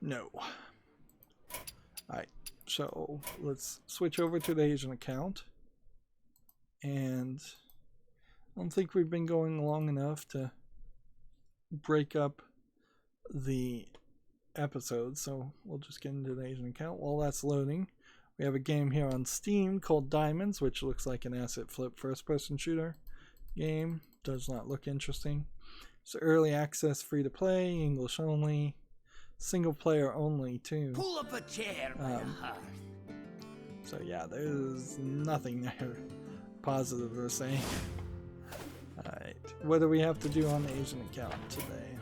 No. Alright, so let's switch over to the Asian account. And I don't think we've been going long enough to break up the episodes, so we'll just get into the Asian account. While that's loading, we have a game here on Steam called Diamonds, which looks like an asset flip first-person shooter game. Does not look interesting. It's early access, free to play, English only, single player only too. Pull up a chair by the hearth. So yeah, there's nothing there positive to say. Alright, what do we have to do on the Asian account today?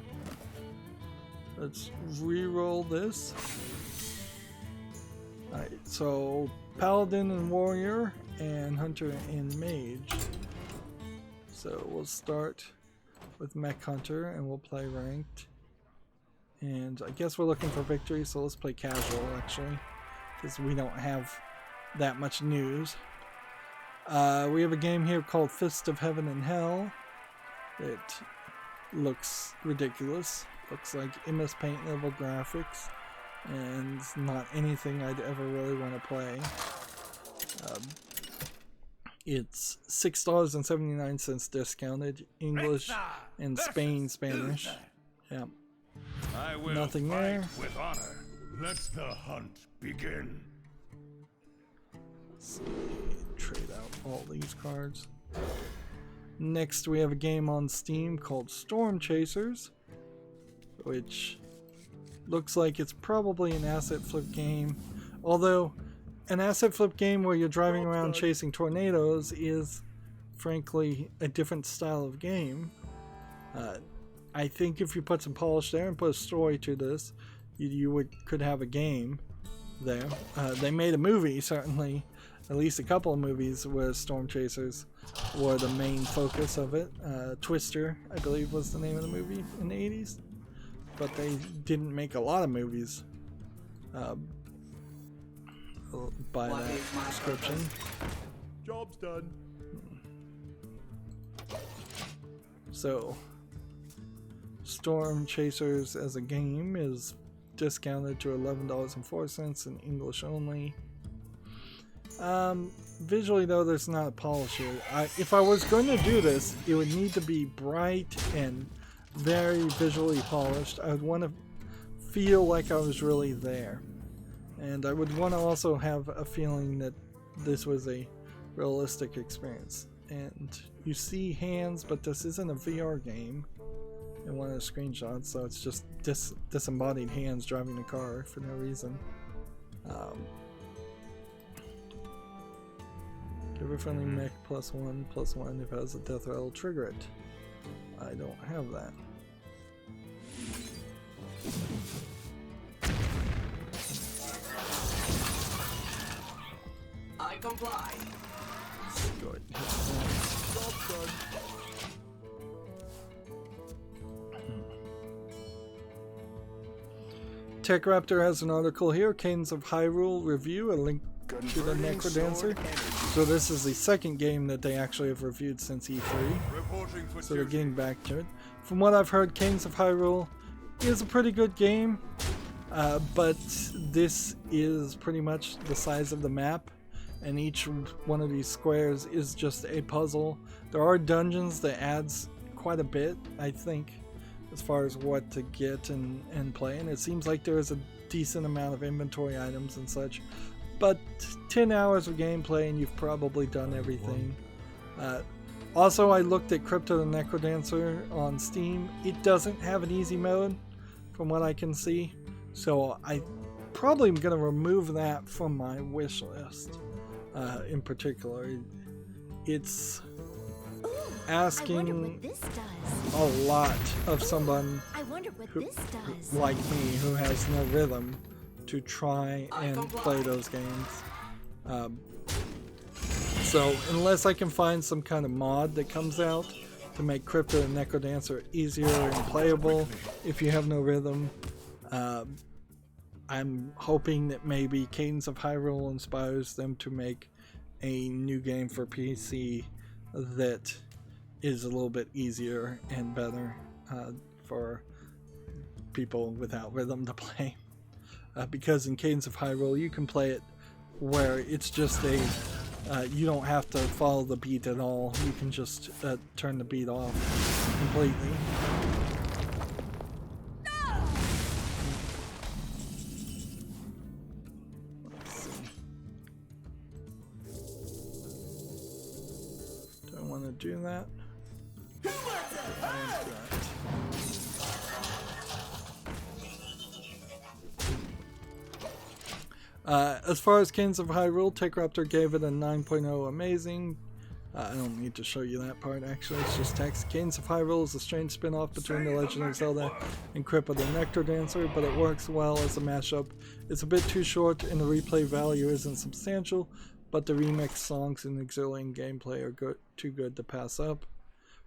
Let's re-roll this. Alright, so Paladin and Warrior and Hunter and Mage. So we'll start with Mech Hunter and we'll play ranked. And I guess we're looking for victory, so let's play casual actually, because we don't have that much news. We have a game here called Fist of Heaven and Hell. It looks ridiculous. Looks like MS Paint level graphics, and not anything I'd ever really want to play. It's $6.79 discounted, English and Spanish. Yeah. I will Nothing fight there. with honor. Let the hunt begin. Let's see, trade out all these cards. Next we have a game on Steam called Storm Chasers, which looks like it's probably an asset flip game, although an asset flip game where you're driving around chasing tornadoes is frankly a different style of game. I think if you put some polish there and put a story to this, you could have a game there. They made a movie, certainly, at least a couple of movies where Storm Chasers were the main focus of it. Twister, I believe, was the name of the movie in the 80s. But they didn't make a lot of movies by that description. Job's done. So, Storm Chasers as a game is discounted to $11.04 in English only. Visually though, there's not a polish here. If I was going to do this, it would need to be bright and very visually polished. I would want to feel like I was really there. And I would want to also have a feeling that this was a realistic experience. And you see hands, but this isn't a VR game in one of the screenshots, so it's just disembodied hands driving the car for no reason. Give a friendly mech +1/+1 if it has a death rattle, trigger it. I don't have that. I comply. Let's go ahead and hit that. Tech Raptor has an article here, Cadence of Hyrule review, a link to the Necrodancer. So this is the second game that they actually have reviewed since E3. Reporting for So they're getting back to it. From what I've heard, Cadence of Hyrule is a pretty good game, but this is pretty much the size of the map, and each one of these squares is just a puzzle. There are dungeons that adds quite a bit, I think, as far as what to get and play, and it seems like there is a decent amount of inventory items and such. But 10 hours of gameplay and you've probably done everything. Also, I looked at Crypto the Necrodancer on Steam. It doesn't have an easy mode, from what I can see. So I probably am going to remove that from my wish list. In particular, it's asking a lot of someone like me who has no rhythm to try and play those games. So unless I can find some kind of mod that comes out to make Crypto and Necrodancer easier and playable if you have no rhythm, I'm hoping that maybe Cadence of Hyrule inspires them to make a new game for PC that is a little bit easier and better for people without rhythm to play. because in Cadence of Hyrule you can play it where it's just a you don't have to follow the beat at all. You can just turn the beat off completely. Let's see. Do I want to do that? As far as Cadence of Hyrule, TechRaptor gave it a 9.0 amazing. I don't need to show you that part actually, it's just text. Cadence of Hyrule is a strange spin-off between The Legend of Zelda and Crippa the Nectar Dancer, but it works well as a mashup. It's a bit too short and the replay value isn't substantial, but the remix songs and exhilarating gameplay are too good to pass up.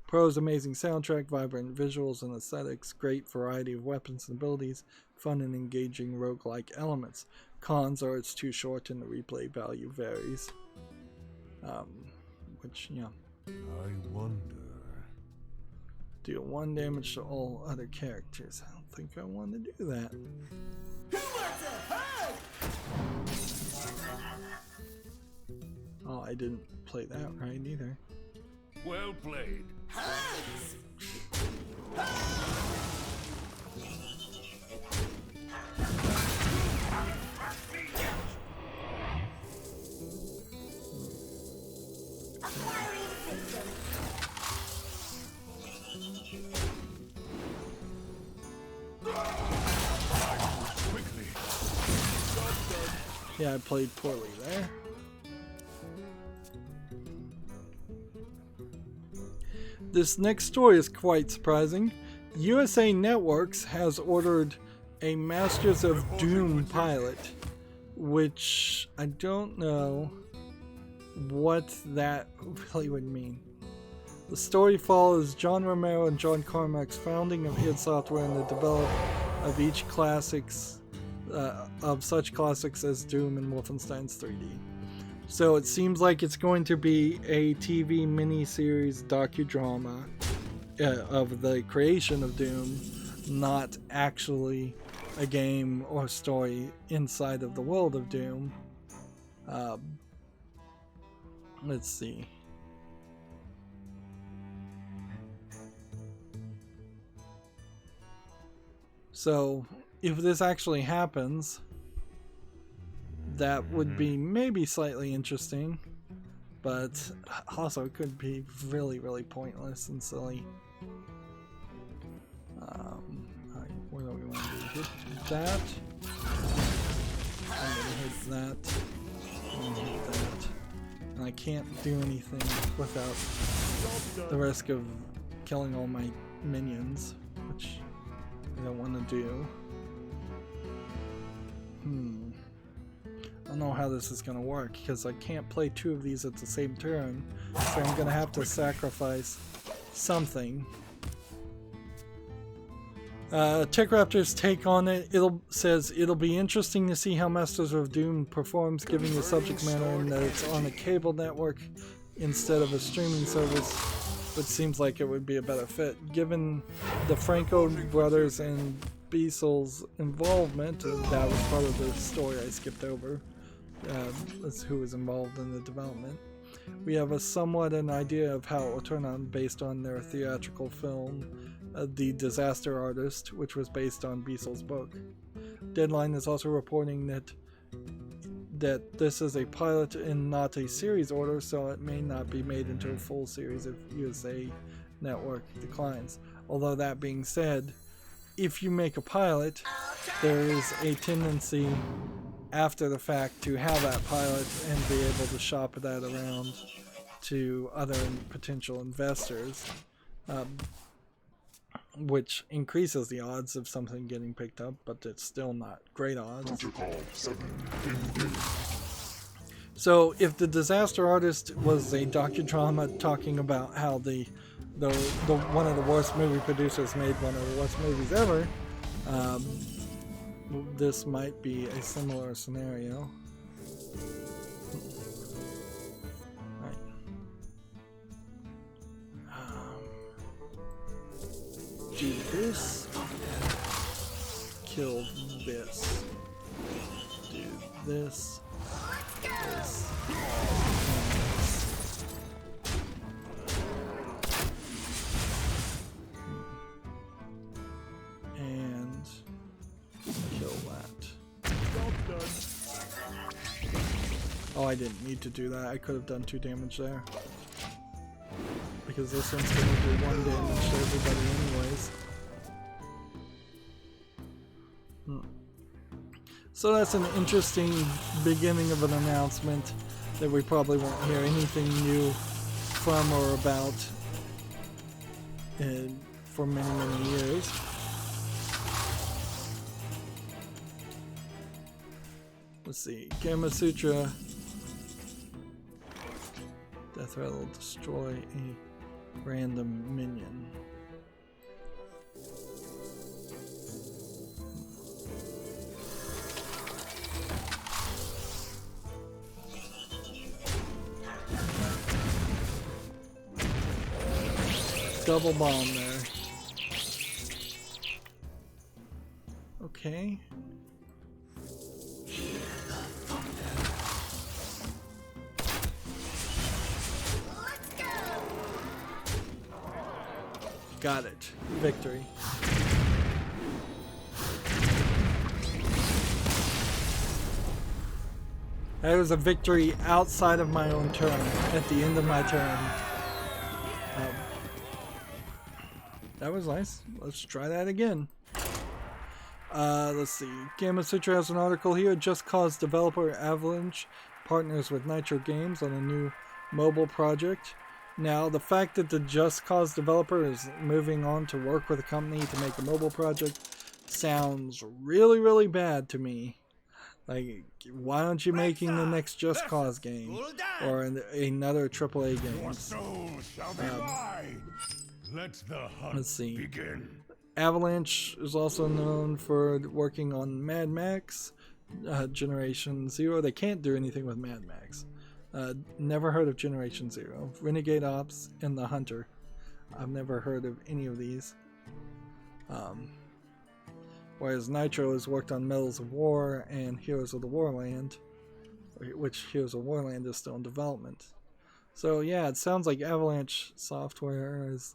Pros, amazing soundtrack, vibrant visuals and aesthetics, great variety of weapons and abilities, fun and engaging roguelike elements. Cons are it's too short and the replay value varies. Which, yeah. I wonder. Deal 1 damage to all other characters. I don't think I want to do that. Oh, I didn't play that right either. Well played. Yeah, I played poorly there. This next story is quite surprising. USA Networks has ordered a Masters of Doom pilot, which I don't know what that really would mean. The story follows John Romero and John Carmack's founding of id Software and the development of each classics of such classics as Doom and Wolfenstein's 3D. So it seems like it's going to be a TV miniseries docudrama of the creation of Doom, not actually a game or story inside of the world of Doom. Let's see. So if this actually happens, that would be maybe slightly interesting, but also it could be really, really pointless and silly. Alright, what do we want to do? Hit that. I'm gonna hit that. I'm gonna hit that. And I can't do anything without the risk of killing all my minions, which I don't want to do. I don't know how this is going to work because I can't play two of these at the same turn, so I'm going to have to sacrifice something. TechRaptor's take on it says it'll be interesting to see how Masters of Doom performs given the subject matter and that it's on a cable network instead of a streaming service, which seems like it would be a better fit. Given the Franco brothers and Beasel's involvement, that was part of the story I skipped over, who was involved in the development. We have an idea of how it will turn out based on their theatrical film, The Disaster Artist, which was based on Beasel's book. Deadline is also reporting that this is a pilot and not a series order, so it may not be made into a full series if USA Network declines. Although that being said, if you make a pilot, there is a tendency after the fact to have that pilot and be able to shop that around to other potential investors, which increases the odds of something getting picked up, but it's still not great odds. So if The Disaster Artist was a docudrama talking about how the one of the worst movie producers made one of the worst movies ever, this might be a similar scenario. Right. Do this. Kill this. this, this, and kill that. Oh, I didn't need to do that. I could have done 2 damage there. Because this one's gonna do 1 damage to everybody anyways. So that's an interesting beginning of an announcement that we probably won't hear anything new from or about for many, many years. Let's see, Gamma Sutra. Death Rattle will destroy a random minion. Double bomb there. Okay. Got it. Victory. That was a victory outside of my own turn, at the end of my turn. That was nice. Let's try that again. Let's see. Gamma Sutra has an article here. Just Cause developer Avalanche partners with Nitro Games on a new mobile project. Now, the fact that the Just Cause developer is moving on to work with a company to make a mobile project sounds really, really bad to me. Like, why aren't you making the next Just Cause game? Or another AAA game? Let's see. Begin. Avalanche is also known for working on Mad Max Generation Zero. They can't do anything with Mad Max. Never heard of Generation Zero. Renegade Ops and The Hunter. I've never heard of any of these. Whereas Nitro has worked on Medals of War and Heroes of the Warland, which Heroes of Warland is still in development. So yeah, it sounds like Avalanche Software is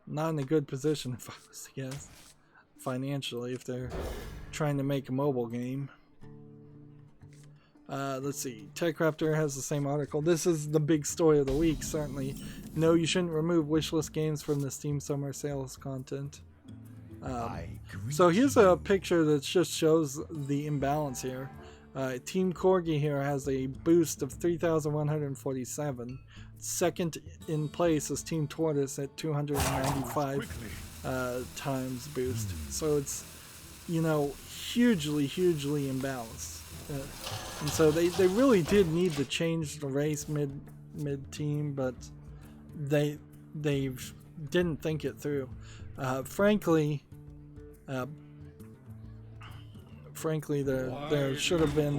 not in a good position, if I was to guess, financially, if they're trying to make a mobile game. Let's see. TechRaptor has the same article. This is the big story of the week, certainly. No, you shouldn't remove wishlist games from the Steam Summer Sales content. So here's a picture that just shows the imbalance here. Team Corgi here has a boost of 3,147. Second in place is Team Tortoise at 295 times boost. So it's, you know, hugely imbalanced. And so they really did need to change the race mid-team, but they didn't think it through. Frankly, there should have been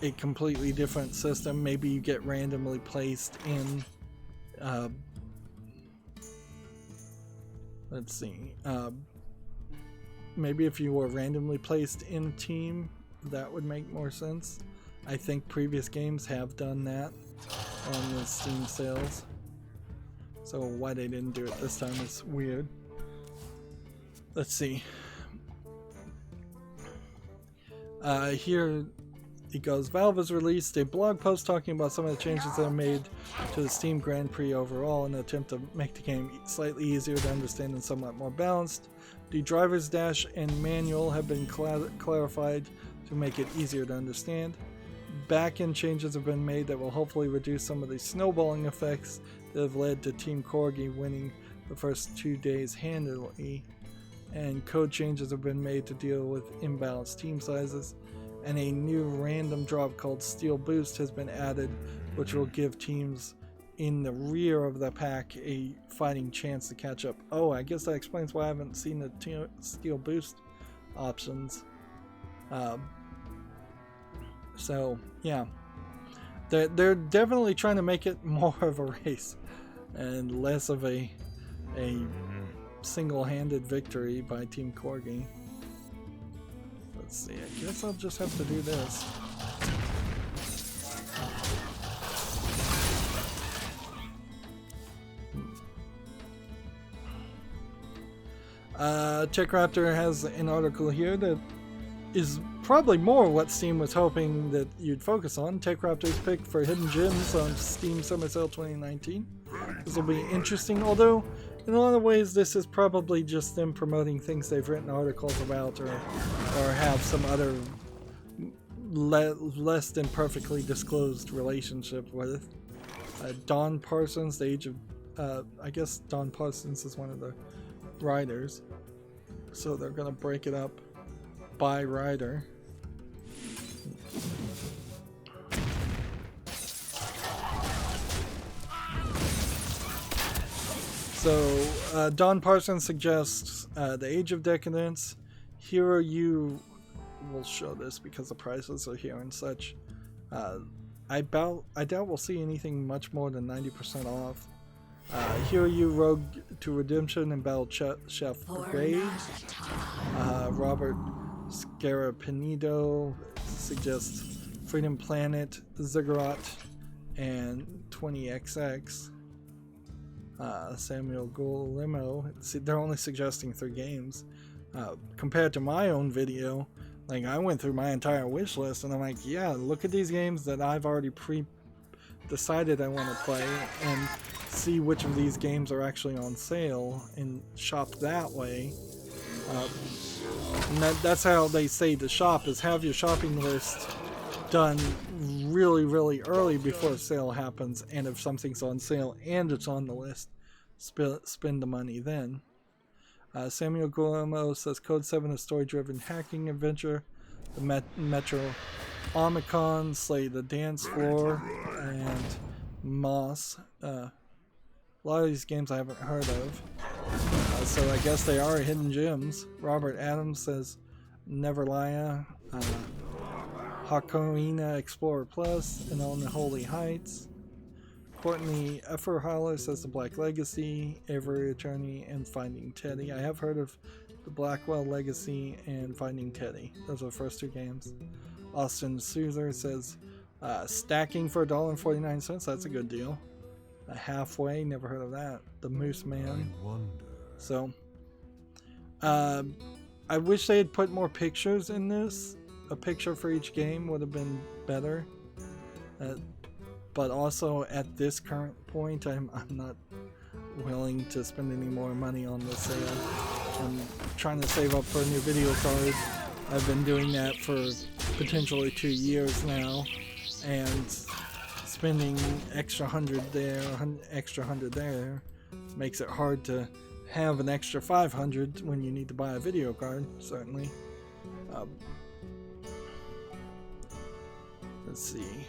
a completely different system. Maybe you get randomly placed in, let's see, maybe if you were randomly placed in team, that would make more sense. I think previous games have done that on the Steam sales. So why they didn't do it this time is weird. Let's see. Here it goes. Valve has released a blog post talking about some of the changes that are made to the Steam Grand Prix overall in an attempt to make the game slightly easier to understand and somewhat more balanced. The driver's dash and manual have been clarified to make it easier to understand. Back-end changes have been made that will hopefully reduce some of the snowballing effects that have led to Team Corgi winning the first 2 days handily. And code changes have been made to deal with imbalanced team sizes. And a new random drop called Steel Boost has been added, which will give teams in the rear of the pack a fighting chance to catch up. Oh, I guess that explains why I haven't seen the Steel Boost options. So yeah, they're definitely trying to make it more of a race and less of a single-handed victory by Team Corgi. Let's see, I guess I'll just have to do this. CheckRaptor has an article here that is probably more what Steam was hoping that you'd focus on. CheckRaptor's pick for hidden gems on Steam Summer Sale 2019. This will be interesting, although in a lot of ways this is probably just them promoting things they've written articles about or have some other less than perfectly disclosed relationship with. Don Parsons, the Age of... I guess Don Parsons is one of the writers, so they're gonna break it up by writer. So Don Parsons suggests The Age of Decadence. Here are you. We'll show this because the prices are here and such. I doubt we'll see anything much more than 90% off. Here are you, Rogue to Redemption and Battle Chef Brigade. Robert Scarapinido suggests Freedom Planet, Ziggurat, and 20XX. Samuel Golimo, see, they're only suggesting 3 games. Compared to my own video, like I went through my entire wish list and I'm like, yeah, look at these games that I've already decided I want to play and see which of these games are actually on sale and shop that way. And that's how they say to shop, is have your shopping list done really, really early before sale happens, and if something's on sale and it's on the list, spend the money then. Samuel Guillermo says Code 7 is story-driven hacking adventure. The Metro Omicron, Slay the Dance Floor, and Moss. A lot of these games I haven't heard of. So I guess they are hidden gems. Robert Adams says Neverlia, Hakorina Explorer Plus, and On the Holy Heights. Courtney Efferholler says The Black Legacy, Avery Attorney, and Finding Teddy. I have heard of The Blackwell Legacy and Finding Teddy. Those are the first 2 games. Austin Souther says Stacking for $1.49. That's a good deal. Halfway, never heard of that. The Moose Man. So, I wish they had put more pictures in this. A picture for each game would have been better. But also at this current point, I'm not willing to spend any more money on the sale. I'm trying to save up for a new video card. I've been doing that for potentially 2 years now, and spending extra 100 there, extra 100 there, makes it hard to have an extra 500 when you need to buy a video card, certainly. Let's see.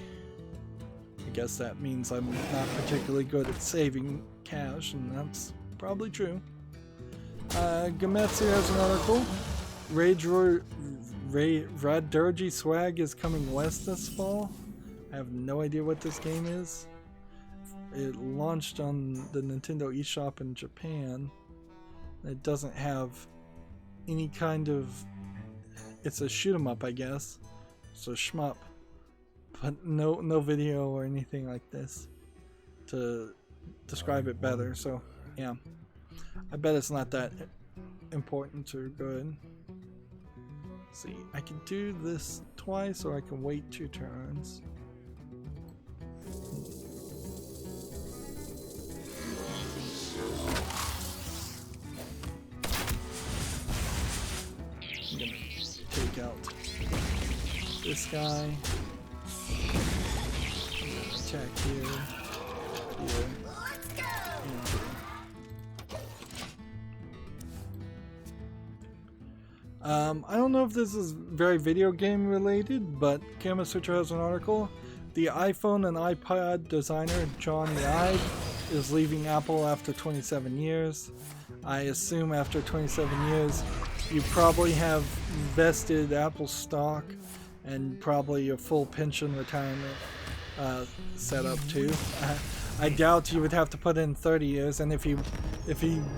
I guess that means I'm not particularly good at saving cash, and that's probably true. Gametsu has an article. Radurgi Swag is coming west this fall. I have no idea what this game is. It launched on the Nintendo eShop in Japan. It doesn't have any kind of... It's a shoot 'em up, I guess. It's a shmup. But no video or anything like this to describe it better, so yeah. I bet it's not that important or good. Let's see, I can do this twice or I can wait 2 turns. I'm gonna take out this guy. Attack here, here, and here. I don't know if this is very video game related, but Kama Sutra has an article. The iPhone and iPod designer Johnny Ive is leaving Apple after 27 years. I assume after 27 years you probably have vested Apple stock and probably a full pension retirement set up too. I doubt you would have to put in 30 years, and if he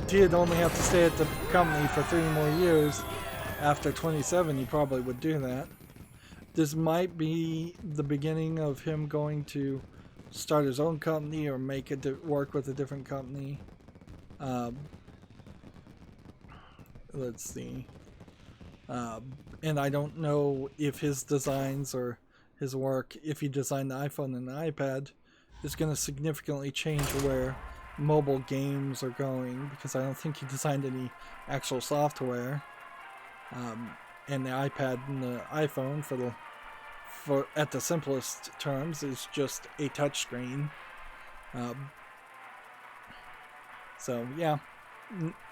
did only have to stay at the company for 3 more years, after 27 he probably would do that. This might be the beginning of him going to start his own company or make it work with a different company. Let's see. And I don't know if his designs or his work, if he designed the iPhone and the iPad, is going to significantly change where mobile games are going, because I don't think he designed any actual software. And the iPad and the iPhone, for at the simplest terms, is just a touchscreen. So yeah,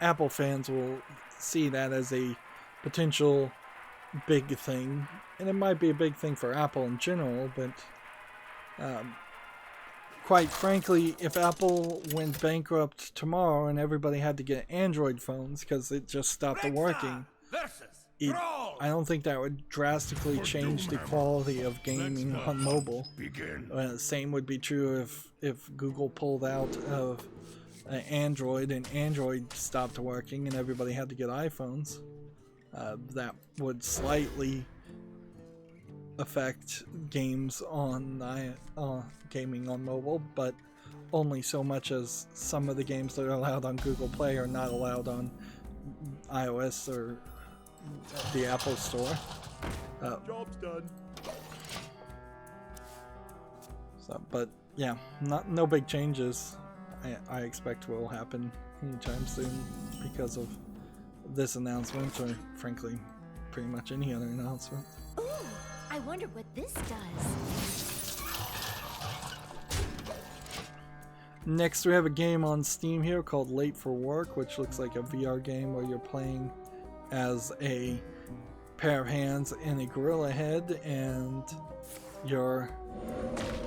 Apple fans will see that as a potential big thing, and it might be a big thing for Apple in general, but quite frankly, if Apple went bankrupt tomorrow and everybody had to get Android phones because it just stopped working, I don't think that would drastically change the quality of gaming on mobile. Same would be true if Google pulled out of Android and Android stopped working and everybody had to get iPhones. That would slightly affect games on gaming on mobile, but only so much as some of the games that are allowed on Google Play are not allowed on iOS or the Apple Store. Job's done. So, but yeah, no big changes I expect will happen anytime soon because of this announcement, or frankly pretty much any other announcement. Ooh, I wonder what this does. Next we have a game on Steam here called Late for Work, which looks like a VR game where you're playing as a pair of hands and a gorilla head, and you're,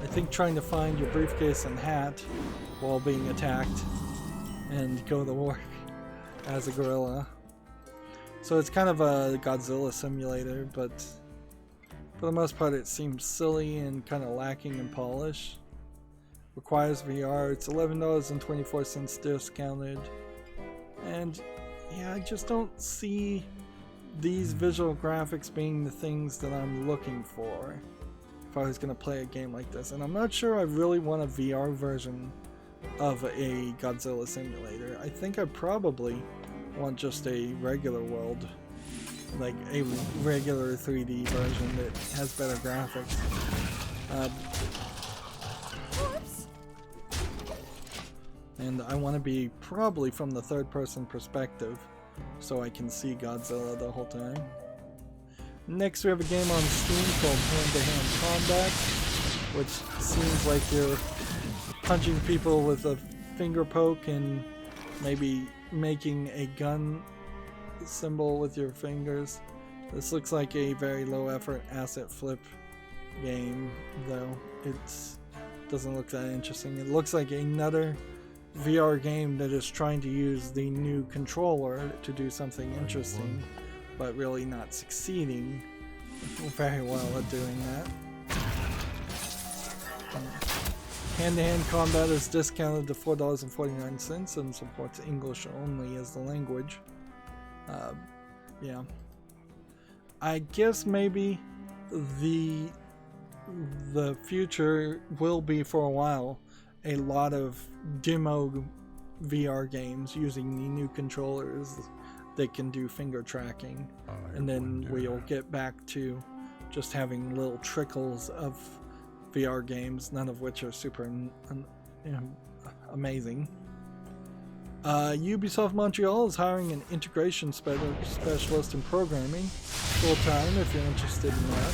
I think, trying to find your briefcase and hat while being attacked and go to work as a gorilla. So it's kind of a Godzilla simulator, but for the most part it seems silly and kind of lacking in polish. Requires VR. It's $11.24 discounted. And yeah, I just don't see these visual graphics being the things that I'm looking for if I was going to play a game like this. And I'm not sure I really want a VR version of a Godzilla simulator. I think I probably want just a regular world, like a regular 3D version that has better graphics. And I want to be probably from the third-person perspective, so I can see Godzilla the whole time. Next we have a game on Steam called Hand-to-Hand Combat, which seems like you're punching people with a finger poke and maybe making a gun symbol with your fingers. This looks like a very low-effort asset flip game, though it doesn't look that interesting. It looks like another VR game that is trying to use the new controller to do something interesting, but really not succeeding very well at doing that. Hand-to-hand combat is discounted to $4.49 and supports English only as the language. Yeah, I guess maybe the future will be, for a while, a lot of demo VR games using the new controllers that can do finger tracking, and then we'll get back to just having little trickles of VR games, none of which are super amazing. Ubisoft Montreal is hiring an integration specialist in programming full-time if you're interested in that.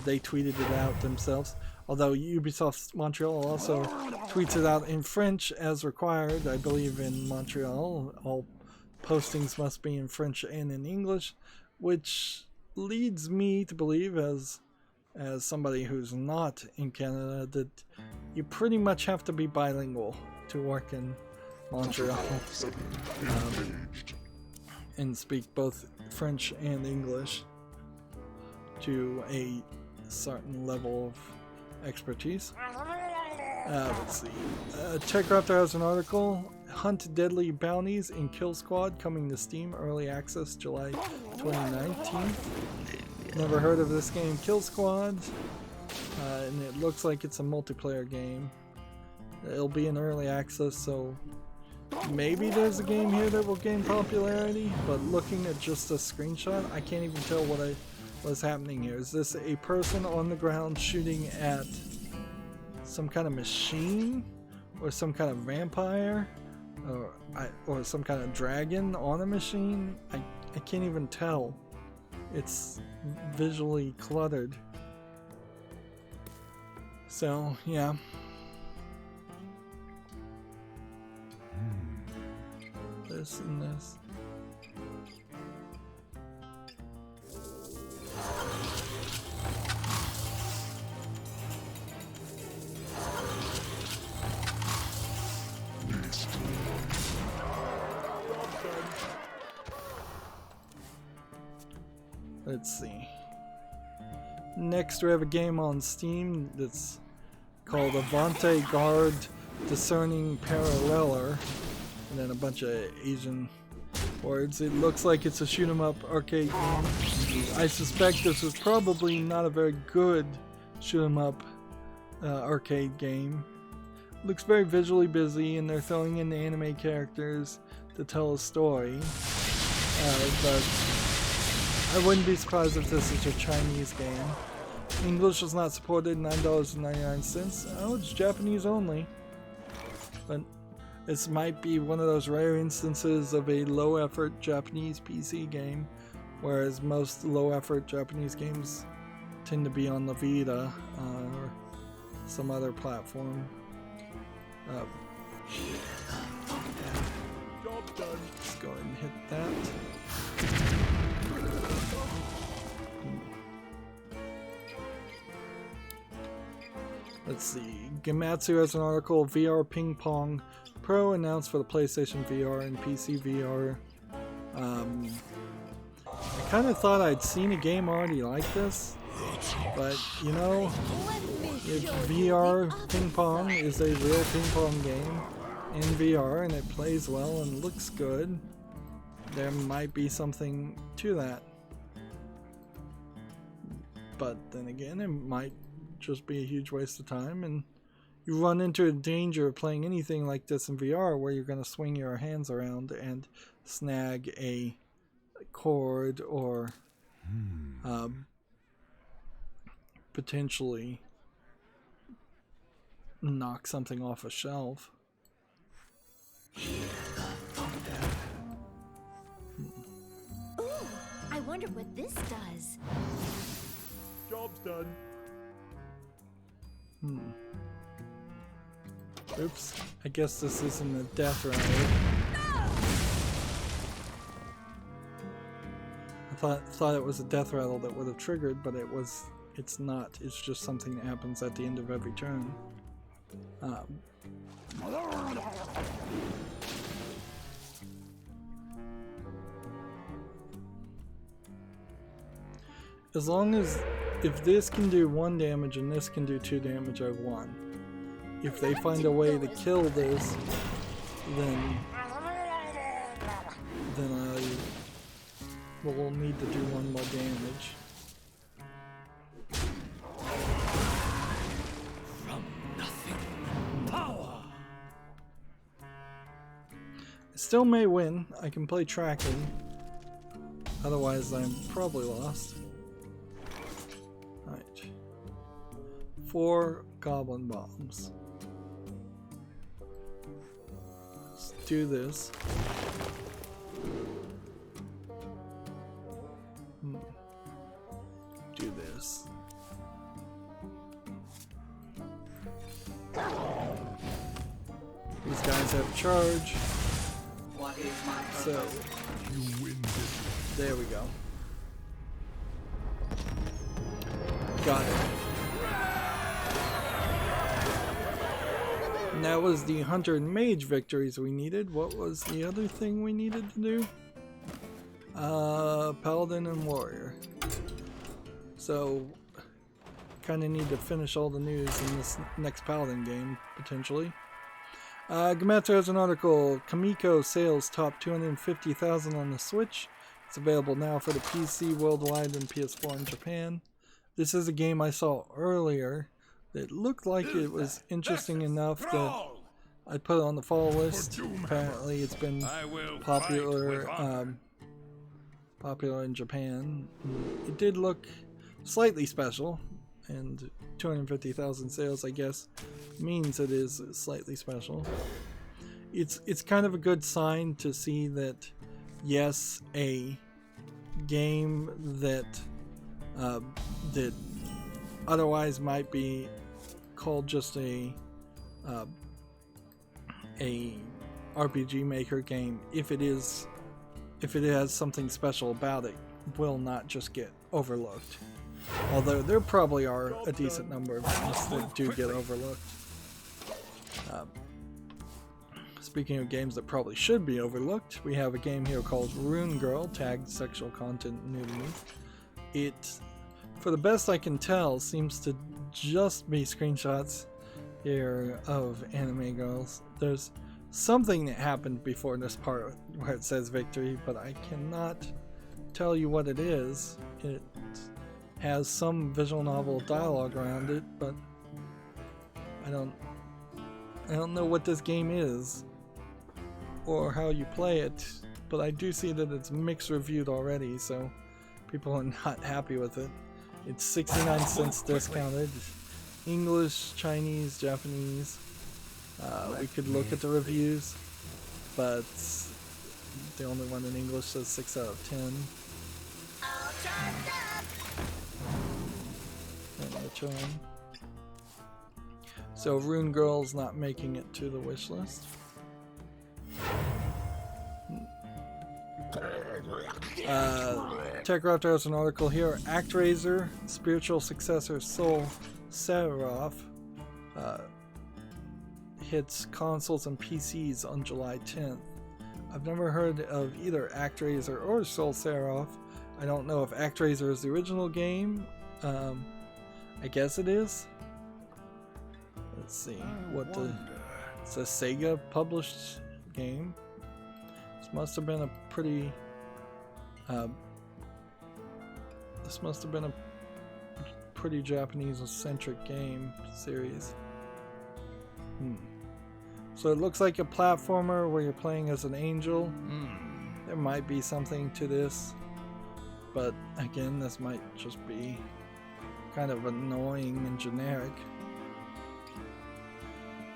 They tweeted it out themselves. Although Ubisoft Montreal also tweets it out in French as required. I believe in Montreal all postings must be in French and in English, which leads me to believe, as somebody who's not in Canada, that you pretty much have to be bilingual to work in Montreal and speak both French and English to a certain level of expertise. Let's see. TechRaptor has an article. Hunt Deadly Bounties in Kill Squad coming to Steam Early Access July 2019. Never heard of this game, Kill Squad. And it looks like it's a multiplayer game. It'll be in early access, so maybe there's a game here that will gain popularity, but looking at just a screenshot, I can't even tell what's happening here. Is this a person on the ground shooting at some kind of machine, or some kind of vampire, or some kind of dragon on a machine? I can't even tell. It's visually cluttered. So, yeah. This and this. Let's see. Next we have a game on Steam that's called Avant-Garde Discerning Paralleler, and then a bunch of Asian words. It looks like it's a shoot 'em up arcade game. I suspect this is probably not a very good shoot 'em up arcade game. Looks very visually busy, and they're throwing in the anime characters to tell a story. But I wouldn't be surprised if this is a Chinese game. English is not supported, $9.99. Oh, it's Japanese only. But this might be one of those rare instances of a low-effort Japanese PC game, whereas most low-effort Japanese games tend to be on the Vita or some other platform. Job done. Let's go ahead and hit that. Let's see. Gematsu has an article. VR Ping Pong Pro announced for the PlayStation VR and PC VR. I kind of thought I'd seen a game already like this, but you know, if VR Ping Pong is a real ping pong game in VR and it plays well and looks good, there might be something to that. But then again, it might just be a huge waste of time, and you run into a danger of playing anything like this in VR where you're going to swing your hands around and snag a cord or potentially knock something off a shelf. Ooh, I wonder what this does. Job's done. Oops. I guess this isn't a death rattle. I thought it was a death rattle that would have triggered, but it's not. It's just something that happens at the end of every turn. As long as, if this can do 1 damage and this can do 2 damage, I've won. If they find a way to kill this, then I will need to do 1 more damage. From nothing, power. I still may win. I can play tracking. Otherwise, I'm probably lost. Alright. 4 goblin bombs. Let's do this. Do this. These guys have charge. So, there we go. Got it. And that was the Hunter and Mage victories we needed. What was the other thing we needed to do? Paladin and Warrior. So, kind of need to finish all the news in this next Paladin game, potentially. Gematsu has an article, Kamiko sales top 250,000 on the Switch. It's available now for the PC worldwide and PS4 in Japan. This is a game I saw earlier that looked like it was interesting enough that I put it on the fall list. Apparently it's been popular popular in Japan. It did look slightly special, and 250,000 sales, I guess, means it is slightly special. It's kind of a good sign to see that, yes, a game that that otherwise might be called just a RPG Maker game, if it has something special about it, will not just get overlooked. Although there probably are a decent number of games that do get overlooked. Speaking of games that probably should be overlooked, we have a game here called Rune Girl, tagged sexual content new to me. It, for the best I can tell, seems to just be screenshots here of anime girls. There's something that happened before this part where it says victory, but I cannot tell you what it is. It has some visual novel dialogue around it, but I don't know what this game is or how you play it, but I do see that it's mixed reviewed already, so people are not happy with it. It's 69 cents discounted. English, Chinese, Japanese. We could look at the reviews, but the only one in English says 6 out of 10. And which one? So Rune Girl's not making it to the wish list. TechRaptor has an article here. ActRaiser, spiritual successor Soul Seraph, hits consoles and PCs on July 10th. I've never heard of either ActRaiser or Soul Seraph. I don't know if ActRaiser is the original game. I guess it is. Let's see what it's a Sega published game. This must have been a pretty Japanese-centric game series. So it looks like a platformer where you're playing as an angel. There might be something to this, but again, this might just be kind of annoying and generic.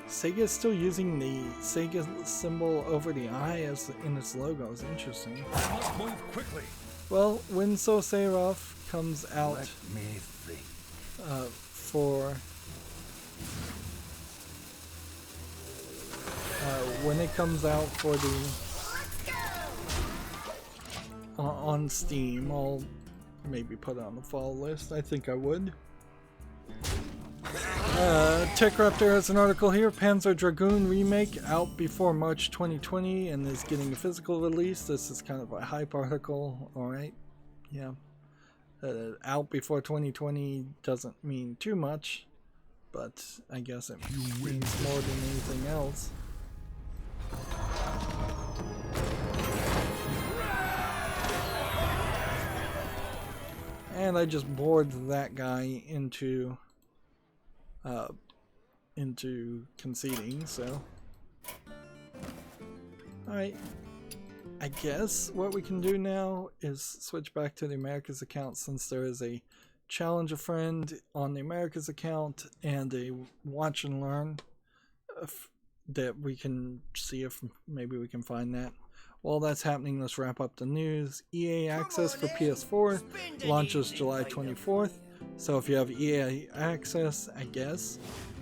Sega is still using the Sega symbol over the eye as in its logo. Is interesting. Move quickly. Well, when Soul Seraph comes out when it comes out for the on Steam, I'll maybe put it on the fall list. I think I would. TechRaptor has an article here. Panzer Dragoon remake out before March 2020 and is getting a physical release. This is kind of a hype article. Alright, yeah. Out before 2020 doesn't mean too much, but I guess it means more than anything else. And I just bored that guy into conceding, so alright, I guess what we can do now is switch back to the Americas account, since there is a challenge a friend on the Americas account and a watch and learn that we can see if maybe we can find that. While that's happening, let's wrap up the news. EA Access for PS4 launches July 24th. So if you have EA Access, I guess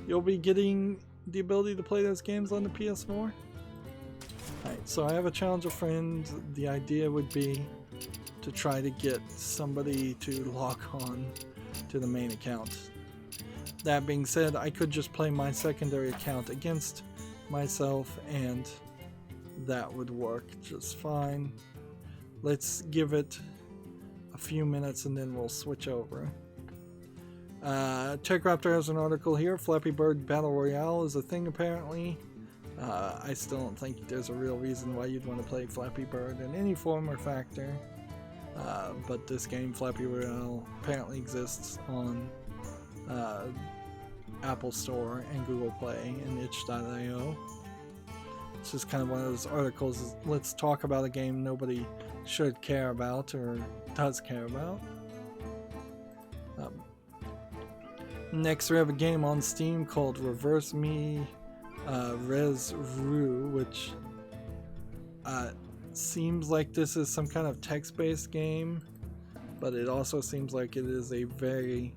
you'll be getting the ability to play those games on the PS4. Alright, so I have a challenge a friend. The idea would be to try to get somebody to log on to the main account. That being said, I could just play my secondary account against myself and that would work just fine. Let's give it a few minutes and then we'll switch over. TechRaptor has an article here. Flappy Bird Battle Royale is a thing apparently. I still don't think there's a real reason why you'd want to play Flappy Bird in any form or factor. But this game, Flappy Royale, apparently exists on Apple Store and Google Play and itch.io. It's just kind of one of those articles, let's talk about a game nobody should care about or does care about. Next we have a game on Steam called Reverse Me Res Ru, which seems like this is some kind of text-based game, but it also seems like it is a very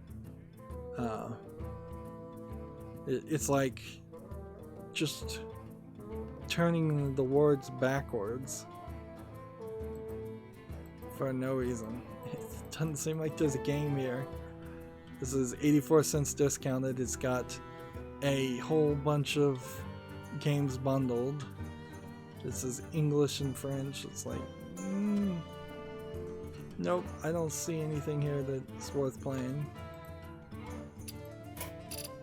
it's like just turning the words backwards for no reason. It doesn't seem like there's a game here. This is 84 cents discounted. It's got a whole bunch of games bundled. This is English and French. It's like, nope, I don't see anything here that's worth playing.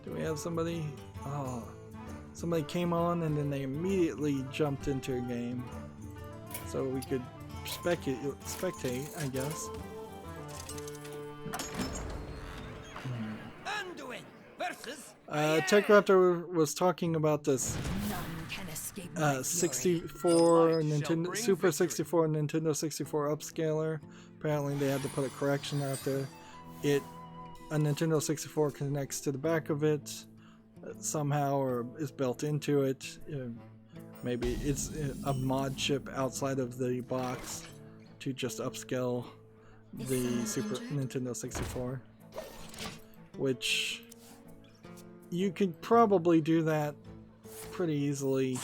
Do we have somebody? Oh, somebody came on and then they immediately jumped into a game. So we could spectate, I guess. TechRaptor was talking about this 64 Nintendo Super 64 Nintendo 64 upscaler. Apparently they had to put a correction out there. A Nintendo 64 connects to the back of it somehow, or is built into it. Maybe it's a mod chip outside of the box to just upscale the Super Nintendo 64, which you could probably do that pretty easily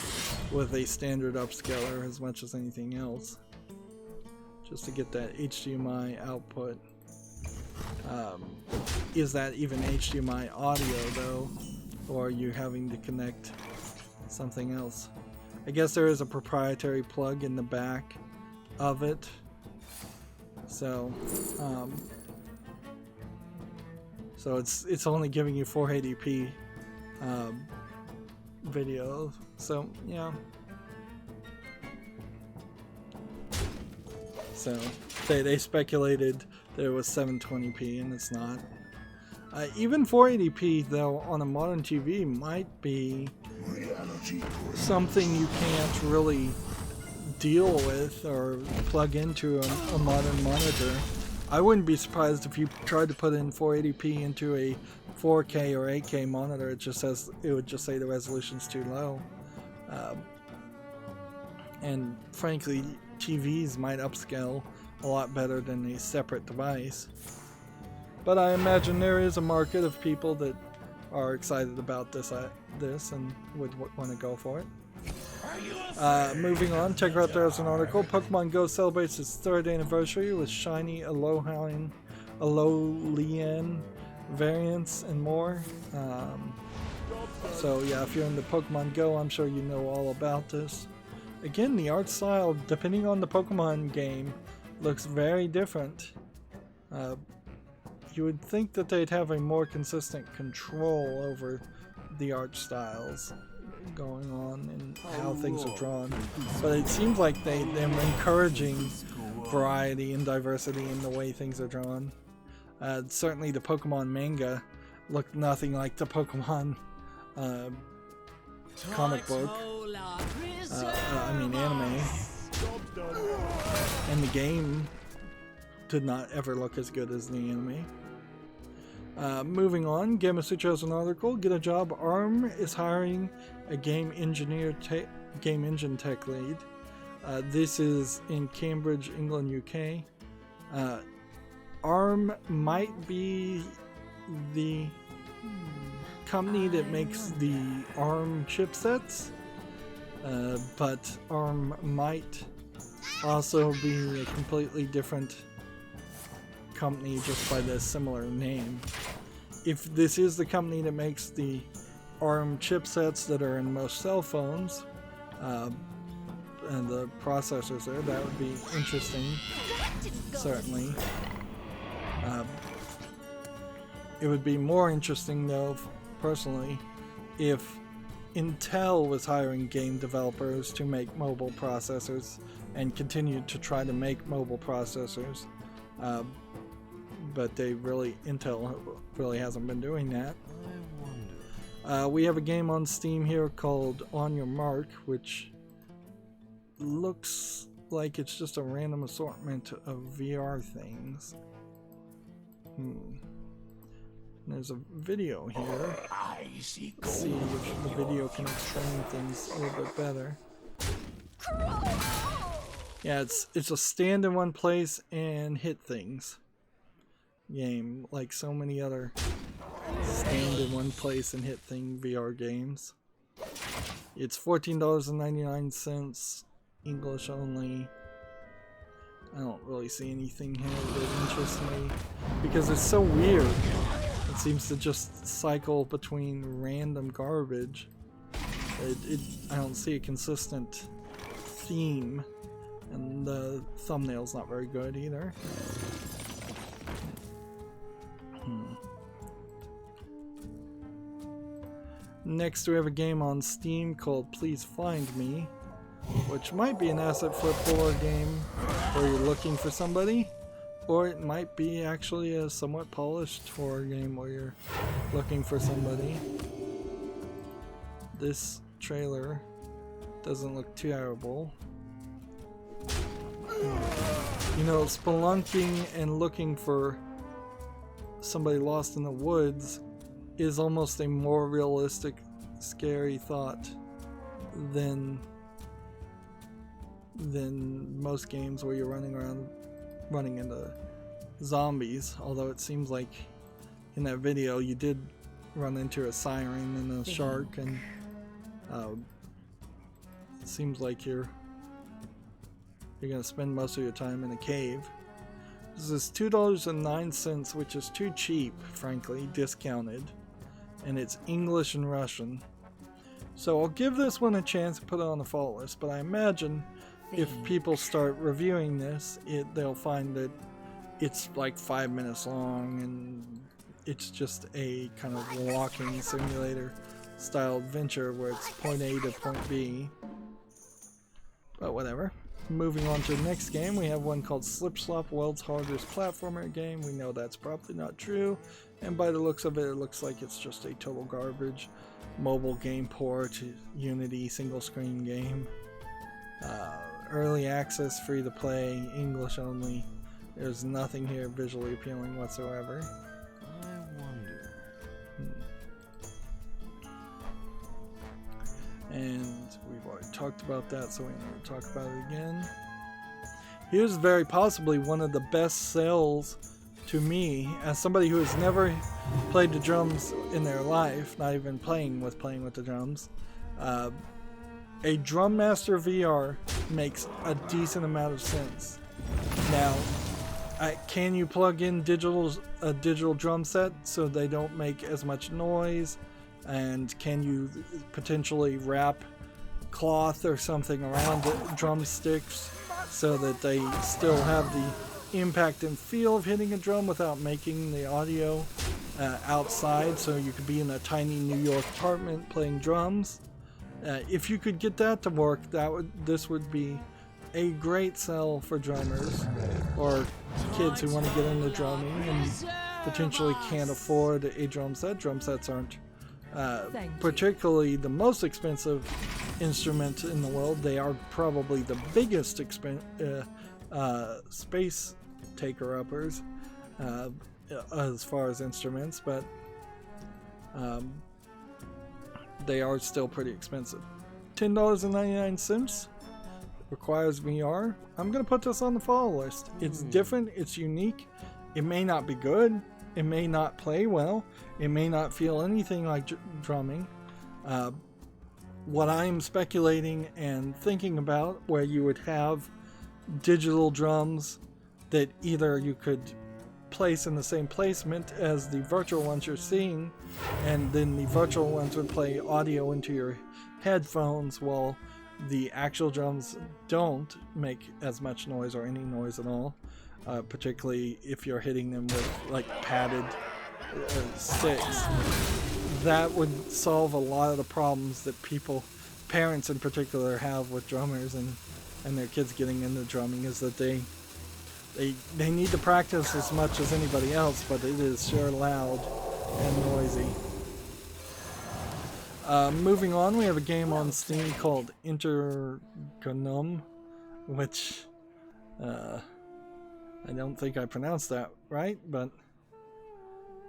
with a standard upscaler as much as anything else, just to get that HDMI output. Is that even HDMI audio though, or are you having to connect something else? I guess there is a proprietary plug in the back of it, so so it's only giving you 480p video, so yeah. So they speculated that it was 720p and it's not. Even 480p though on a modern TV might be something you can't really deal with or plug into a modern monitor. I wouldn't be surprised if you tried to put in 480p into a 4K or 8K monitor. It would just say the resolution's too low. And frankly, TVs might upscale a lot better than a separate device. But I imagine there is a market of people that are excited about this and would want to go for it. Moving on, TechRaptor has an article. Pokemon Go celebrates its 3rd anniversary with shiny Alolan variants and more. So yeah, if you're into Pokemon Go, I'm sure you know all about this. Again, the art style, depending on the Pokemon game, looks very different. You would think that they'd have a more consistent control over the art styles going on and how things are drawn, but it seems like they're encouraging variety and diversity in the way things are drawn. Certainly the Pokemon manga looked nothing like the Pokemon comic book, anime, and the game did not ever look as good as the anime. Moving on, Gamasutra chose an article. Get a job. ARM is hiring a game engine tech lead. This is in Cambridge, England, UK. ARM might be the company that makes the ARM chipsets, but ARM might also be a completely different company just by the similar name. If this is the company that makes the ARM chipsets that are in most cell phones, and the processors there, that would be interesting, certainly. It would be more interesting though, personally, if Intel was hiring game developers to make mobile processors and continued to try to make mobile processors. But Intel really hasn't been doing that. We have a game on Steam here called On Your Mark, which looks like it's just a random assortment of VR things. There's a video here. Let's see if the video can explain things a little bit better. Yeah, it's a stand in one place and hit things game, like so many other stand in one place and hit thing VR games. It's $14.99, English only. I don't really see anything here that interests me because it's so weird. It seems to just cycle between random garbage. I don't see a consistent theme, and the thumbnail's not very good either. Next we have a game on Steam called Please Find Me, which might be an asset flip horror game where you're looking for somebody, or it might be actually a somewhat polished horror game where you're looking for somebody. This trailer doesn't look terrible. You know, spelunking and looking for somebody lost in the woods is almost a more realistic, scary thought than most games where you're running into zombies. Although it seems like in that video you did run into a siren and a shark, and it seems like you're gonna spend most of your time in a cave. This is $2.09, which is too cheap, frankly, discounted, and it's English and Russian. So I'll give this one a chance to put it on the fall list, but I imagine if people start reviewing this, they'll find that it's like 5 minutes long and it's just a kind of walking simulator style adventure where it's point A to point B. But whatever. Moving on to the next game, we have one called Slip Slop, World's Hardest Platformer game. We know that's probably not true, and by the looks of it, it looks like it's just a total garbage mobile game port, Unity single screen game. Early access, free to play, English only. There's nothing here visually appealing whatsoever. I wonder. And we've already talked about that, so we need to talk about it again. Here's very possibly one of the best sells to me, as somebody who has never played the drums in their life, not even playing with the drums. A Drum Master VR makes a decent amount of sense. Now, can you plug in a digital drum set so they don't make as much noise? And can you potentially wrap cloth or something around the drumsticks so that they still have the impact and feel of hitting a drum without making the audio outside, so you could be in a tiny New York apartment playing drums? If you could get that to work, this would be a great sell for drummers or kids who want to get into drumming and potentially can't afford a drum set. Drum sets aren't particularly the most expensive instrument in the world. They are probably the biggest space taker-uppers as far as instruments, but they are still pretty expensive. $10.99 requires VR. I'm gonna put this on the follow list. It's different, it's unique. It may not be good, it may not play well, it may not feel anything like drumming. What I'm speculating and thinking about, where you would have digital drums that either you could place in the same placement as the virtual ones you're seeing, and then the virtual ones would play audio into your headphones while the actual drums don't make as much noise or any noise at all, particularly if you're hitting them with like padded 6, that would solve a lot of the problems that parents in particular, have with drummers and their kids getting into drumming, is that they need to practice as much as anybody else, but it is sure loud and noisy. Moving on, we have a game on Steam called Intergonum, which I don't think I pronounced that right, but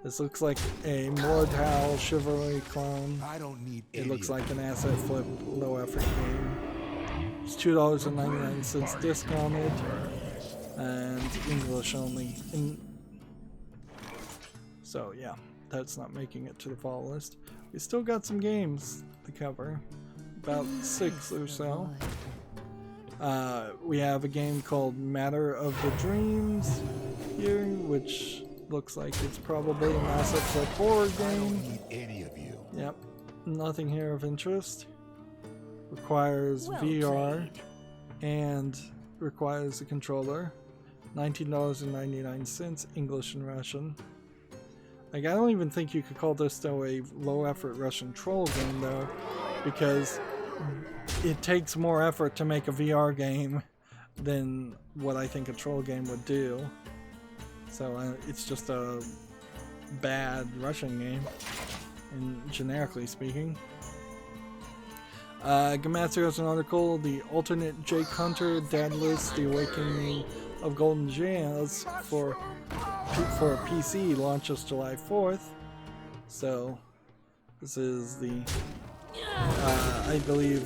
this looks like a Mortal Chivalry clone. I don't need It looks like an asset flip, low effort game. It's $2.99 discounted, and English only. So yeah, that's not making it to the fall list. We still got some games to cover, about 6 or so. We have a game called Matter of the Dreams here, which looks like it's probably an asset flip horror game. any of you. Yep, nothing here of interest. Requires VR and requires a controller. $19.99, English and Russian. Like, I don't even think you could call this though a low effort Russian troll game though, because it takes more effort to make a VR game than what I think a troll game would do. So it's just a bad Russian game, generically speaking. Gamatsu has an article, the alternate Jake Hunter Dadless, The Awakening of Golden Jazz for a PC launches July 4th. So this is the, I believe,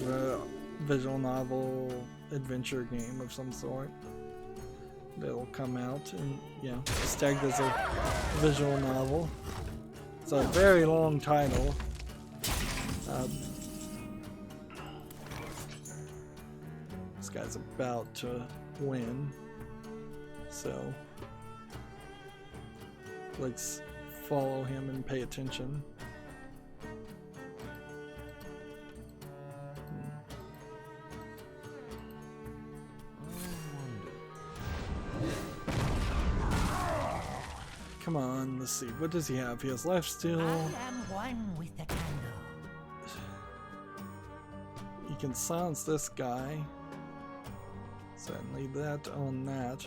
visual novel adventure game of some sort that'll come out, and yeah, it's tagged as a visual novel. It's a very long title. This guy's about to win, so let's follow him and pay attention. Come on, let's see. What does he have? He has lifesteal. I am one with the candle. He can silence this guy. So leave that on that.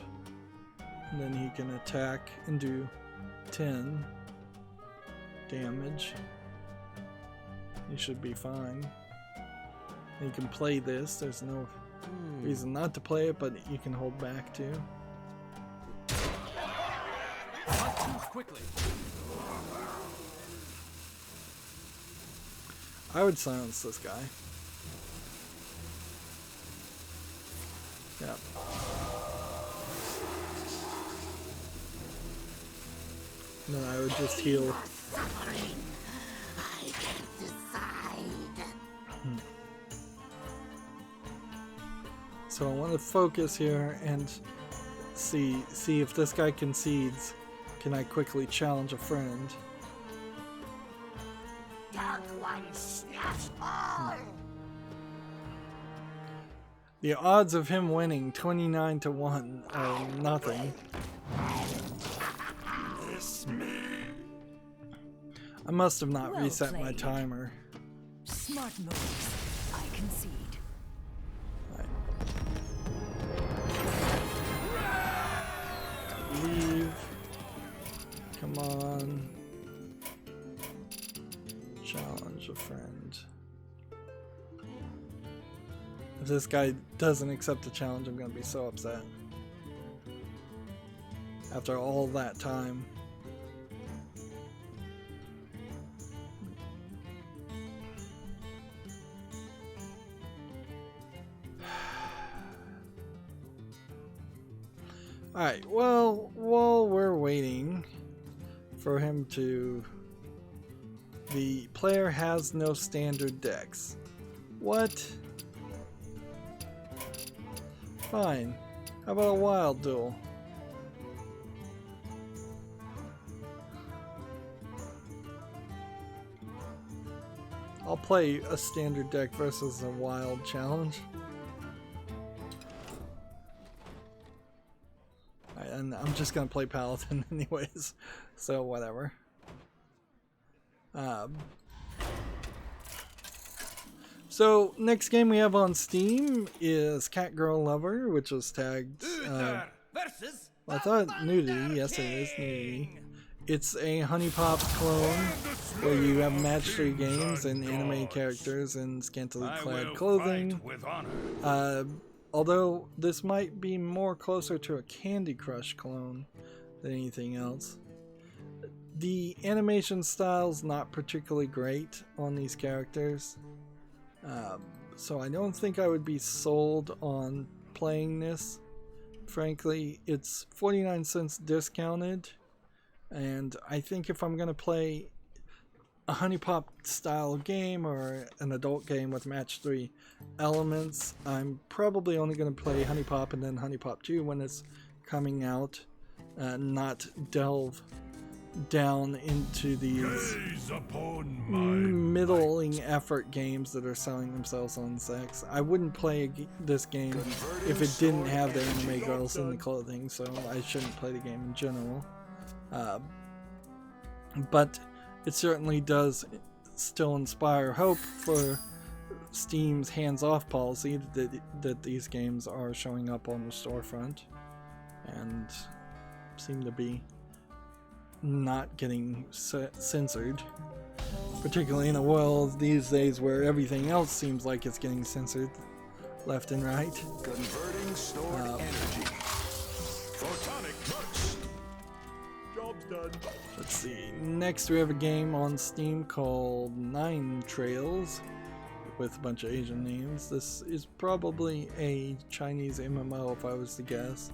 And then he can attack and do 10 damage. He should be fine. You can play this. There's no reason not to play it, but you can hold back too. Quickly. I would silence this guy. Yeah. And then I would just heal. Suffering. I can't decide. So I want to focus here and see if this guy concedes. Can I quickly challenge a friend? Dark one snuffs all. The odds of him winning 29 to 1 are nothing. I must have not reset my timer. Smart moves. I concede. Right. Leave. Come on. Challenge a friend. If this guy doesn't accept the challenge, I'm gonna be so upset. After all that time. Alright, well, while we're waiting for him to... The player has no standard decks. What? Fine. How about a wild duel? I'll play a standard deck versus a wild challenge. And I'm just gonna play Paladin anyways, so whatever. So next game we have on Steam is Cat Girl Lover, which was tagged. Versus I thought nudity. Yes, it is nudity. It's a Honey Pop clone where you have match 3 games and anime characters in scantily clad clothing. Although this might be more closer to a Candy Crush clone than anything else. The animation style's not particularly great on these characters. So I don't think I would be sold on playing this. Frankly, it's 49 cents discounted, and I think if I'm going to play a Honey Pop style game or an adult game with match 3 elements, I'm probably only going to play Honey Pop and then Honey Pop 2 when it's coming out, not delve down into these middling effort games that are selling themselves on sex. I wouldn't play this game if it didn't have the anime girls in the clothing, so I shouldn't play the game in general. But it certainly does still inspire hope for Steam's hands-off policy that these games are showing up on the storefront and seem to be not getting censored, particularly in a world these days where everything else seems like it's getting censored left and right. Converting stored energy. Photonic burst. Job's done. Let's see. Next we have a game on Steam called Nine Trails with a bunch of Asian names. This is probably a Chinese MMO if I was to guess.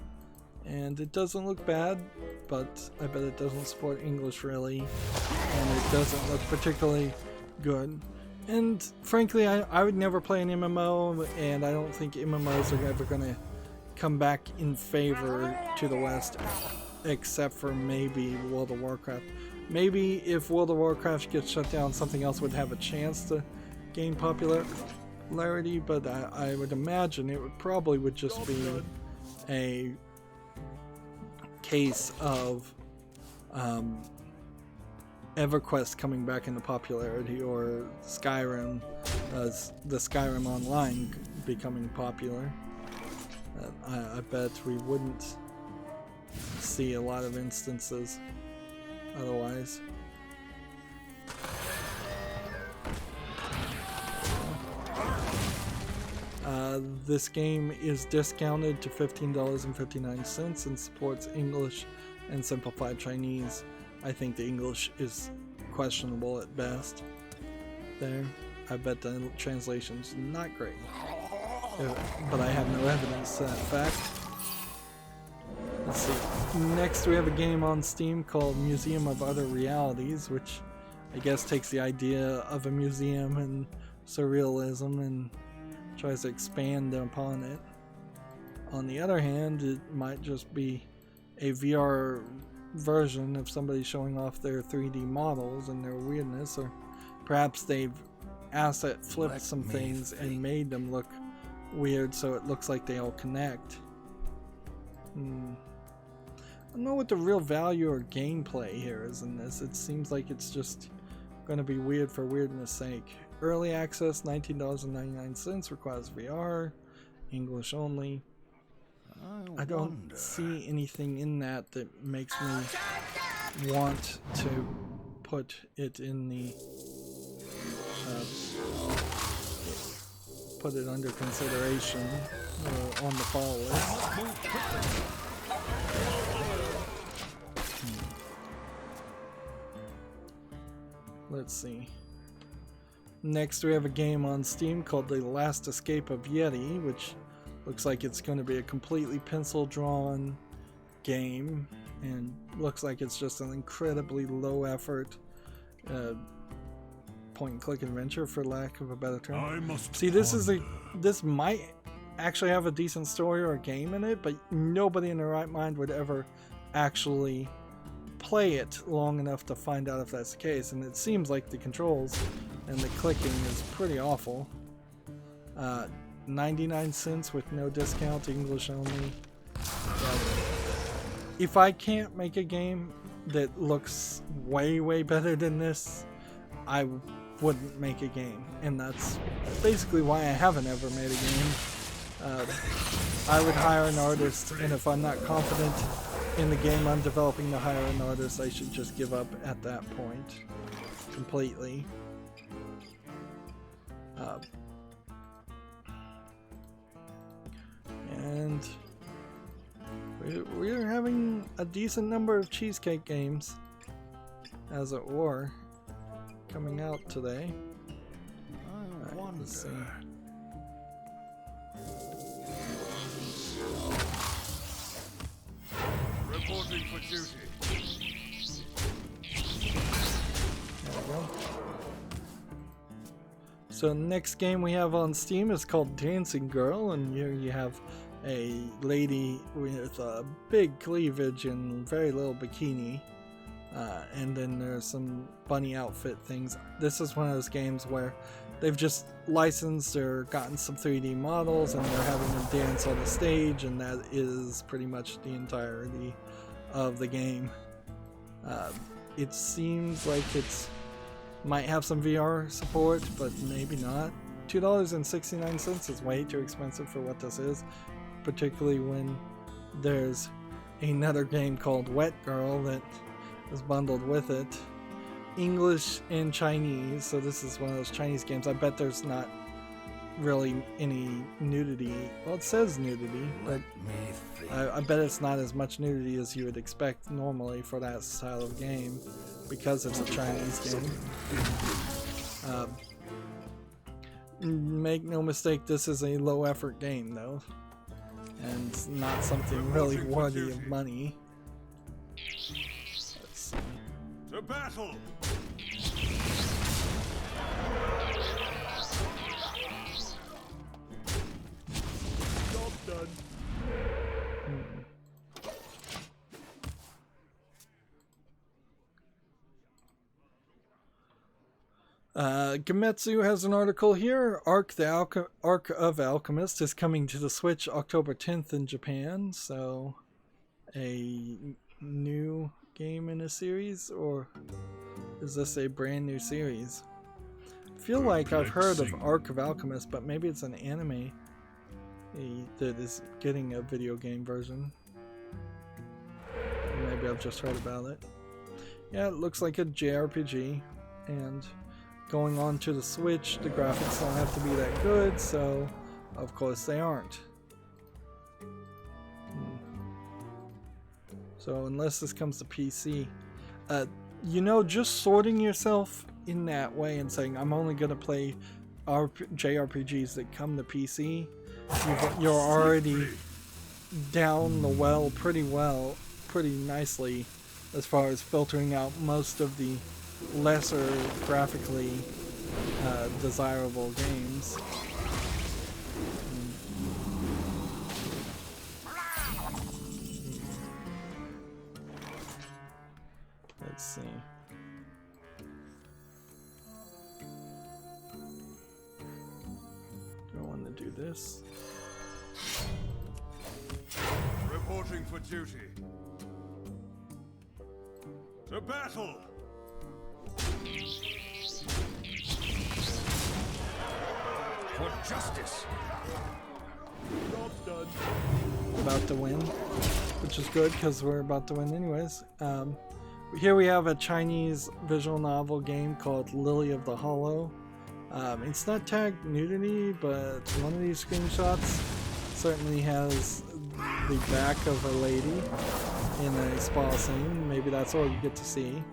And it doesn't look bad, but I bet it doesn't support English really, and it doesn't look particularly good. And frankly, I would never play an MMO, and I don't think MMOs are ever going to come back in favor to the West, except for maybe World of Warcraft. Maybe if World of Warcraft gets shut down, something else would have a chance to gain popularity, but I would imagine it would just be a case of EverQuest coming back into popularity, or Skyrim, the Skyrim Online becoming popular. I bet we wouldn't see a lot of instances otherwise. This game is discounted to $15.59 and supports English and simplified Chinese. I think the English is questionable at best there. I bet the translation's not great, but I have no evidence to that fact. Let's see. Next we have a game on Steam called Museum of Other Realities, which I guess takes the idea of a museum and surrealism and tries to expand upon it. On the other hand, it might just be a VR version of somebody showing off their 3D models and their weirdness, or perhaps they've asset flipped some things and made them look weird so it looks like they all connect. I don't know what the real value or gameplay here is in this. It seems like it's just going to be weird for weirdness sake. Early access, $19.99, requires VR, English only. I don't see anything in that makes me want to put it in the put it under consideration on the follow list. Let's see. Next we have a game on Steam called The Last Escape of Yeti, which looks like it's going to be a completely pencil-drawn game, and looks like it's just an incredibly low-effort point-and-click adventure, for lack of a better term. See, this might actually have a decent story or a game in it, but nobody in their right mind would ever actually play it long enough to find out if that's the case, and it seems like the controls and the clicking is pretty awful. 99 cents with no discount, English only. But if I can't make a game that looks way better than this, I wouldn't make a game, and that's basically why I haven't ever made a game. I would hire an artist, and if I'm not confident in the game I'm developing to hire an artist, I should just give up at that point completely. And we're having a decent number of cheesecake games, as it were, coming out today. Alright, let's see. Reporting for duty. There we go. So the next game we have on Steam is called Dancing Girl, and here you have a lady with a big cleavage and very little bikini, and then there's some bunny outfit things. This is one of those games where they've just licensed or gotten some 3D models and they're having them dance on the stage, and that is pretty much the entirety of the game. It seems like it's might have some VR support, but maybe not. $2.69 is way too expensive for what this is, particularly when there's another game called Wet Girl that is bundled with it. English and Chinese, so this is one of those Chinese games. I bet there's not really any nudity. Well, it says nudity, but I bet it's not as much nudity as you would expect normally for that style of game, because it's a Chinese game. Make no mistake, this is a low effort game though, and not something really worthy of money. Let's see. To battle! Job done. Gemetsu has an article here. Ark of Alchemist is coming to the Switch October 10th in Japan. So, a new game in a series, or is this a brand new series? I feel like I've heard of Ark of Alchemist, but maybe it's an anime that is getting a video game version. Or maybe I've just heard about it. Yeah, it looks like a JRPG, and going on to the Switch, the graphics don't have to be that good, so of course they aren't. So unless this comes to PC, you know, just sorting yourself in that way and saying I'm only gonna play JRPGs that come to PC, you're already down the well pretty nicely as far as filtering out most of the lesser graphically desirable games. Let's see. Do I want to do this? Reporting for duty. To battle! For justice! Job's done. About to win, which is good because we're about to win anyways. Here we have a Chinese visual novel game called Lily of the Hollow. It's not tagged nudity, but one of these screenshots certainly has the back of a lady in a spa scene. Maybe that's all you get to see.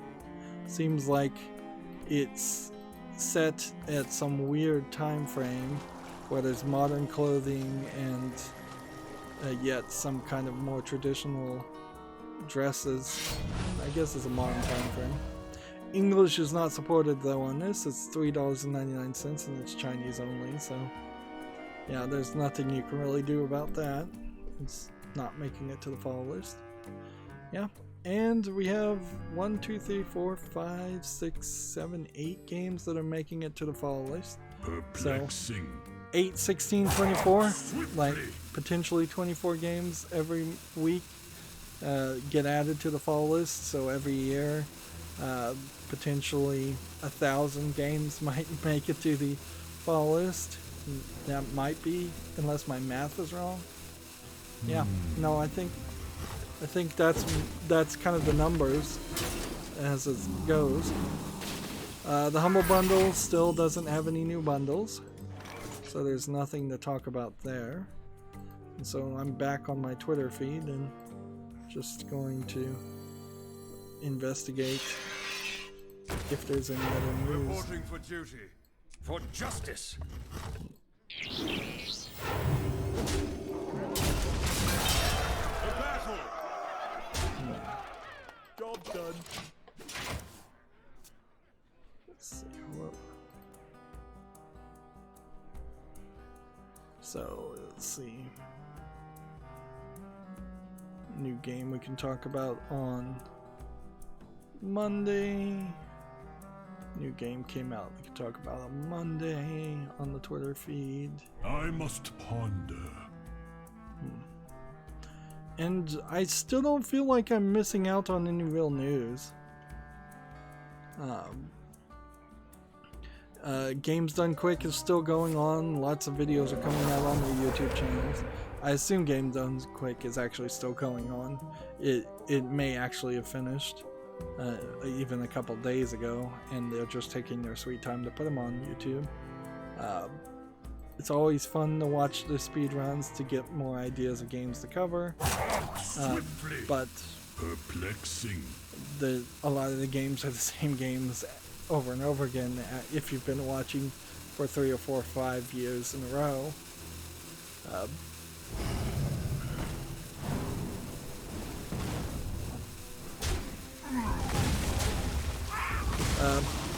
Seems like it's set at some weird time frame where there's modern clothing and yet some kind of more traditional dresses. I guess it's a modern time frame. English is not supported though on this. It's $3.99 and it's Chinese only, so yeah, there's nothing you can really do about that. It's not making it to the fall list. Yeah, and we have 1, 2, 3, 4, 5, 6, 7, 8 games that are making it to the fall list. So 8, 16, 24, like potentially 24 games every week get added to the fall list. So every year Potentially 1,000 games might make it to the fall list. That might be, unless my math is wrong. Yeah, no, I think that's kind of the numbers as it goes. The Humble Bundle still doesn't have any new bundles, so there's nothing to talk about there. And so I'm back on my Twitter feed and just going to investigate if there's any other news. Reporting for duty. For justice. The battle. Job done. Let's see. Whoa. So let's see. New game we can talk about on Monday. New game came out we can talk about on Monday on the Twitter feed. I must ponder. And I still don't feel like I'm missing out on any real news. Games Done Quick is still going on. Lots of videos are coming out on the YouTube channels. I assume Games Done Quick is actually still going on. It may actually have finished even a couple days ago, and they're just taking their sweet time to put them on YouTube. It's always fun to watch the speedruns to get more ideas of games to cover. But Perplexing. a lot of the games are the same games over and over again if you've been watching for 3 or 4 or 5 years in a row.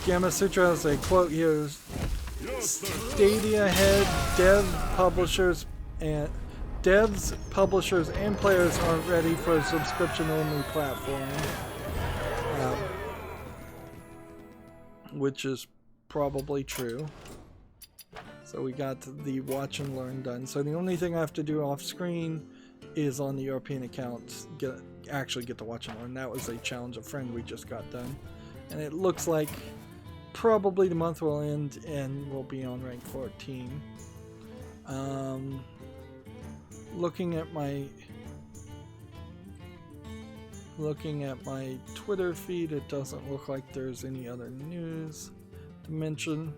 Gamma Sutra has a quote here. Stadia head devs, publishers, and players aren't ready for a subscription-only platform, which is probably true. So we got the watch and learn done. So the only thing I have to do off screen is on the European account actually get the watch and learn. That was a challenge a friend we just got done, and it looks like probably the month will end and we'll be on rank 14. Looking at my Twitter feed, it doesn't look like there's any other news to mention.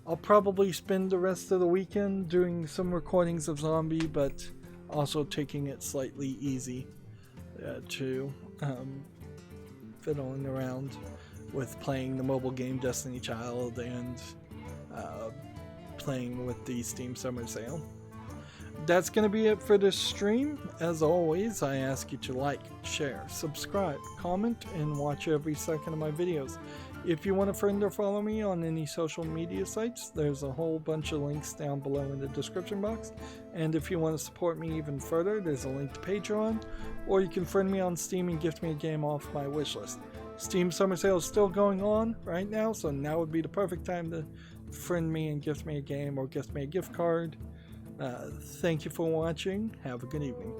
I'll probably spend the rest of the weekend doing some recordings of Zombie, but also taking it slightly easy to fiddling around with playing the mobile game Destiny Child and playing with the Steam Summer Sale. That's going to be it for this stream. As always, I ask you to like, share, subscribe, comment, and watch every second of my videos. If you want to friend or follow me on any social media sites, there's a whole bunch of links down below in the description box. And if you want to support me even further, there's a link to Patreon, or you can friend me on Steam and gift me a game off my wishlist. Steam Summer Sale is still going on right now, so now would be the perfect time to friend me and gift me a game or gift me a gift card. Thank you for watching. Have a good evening.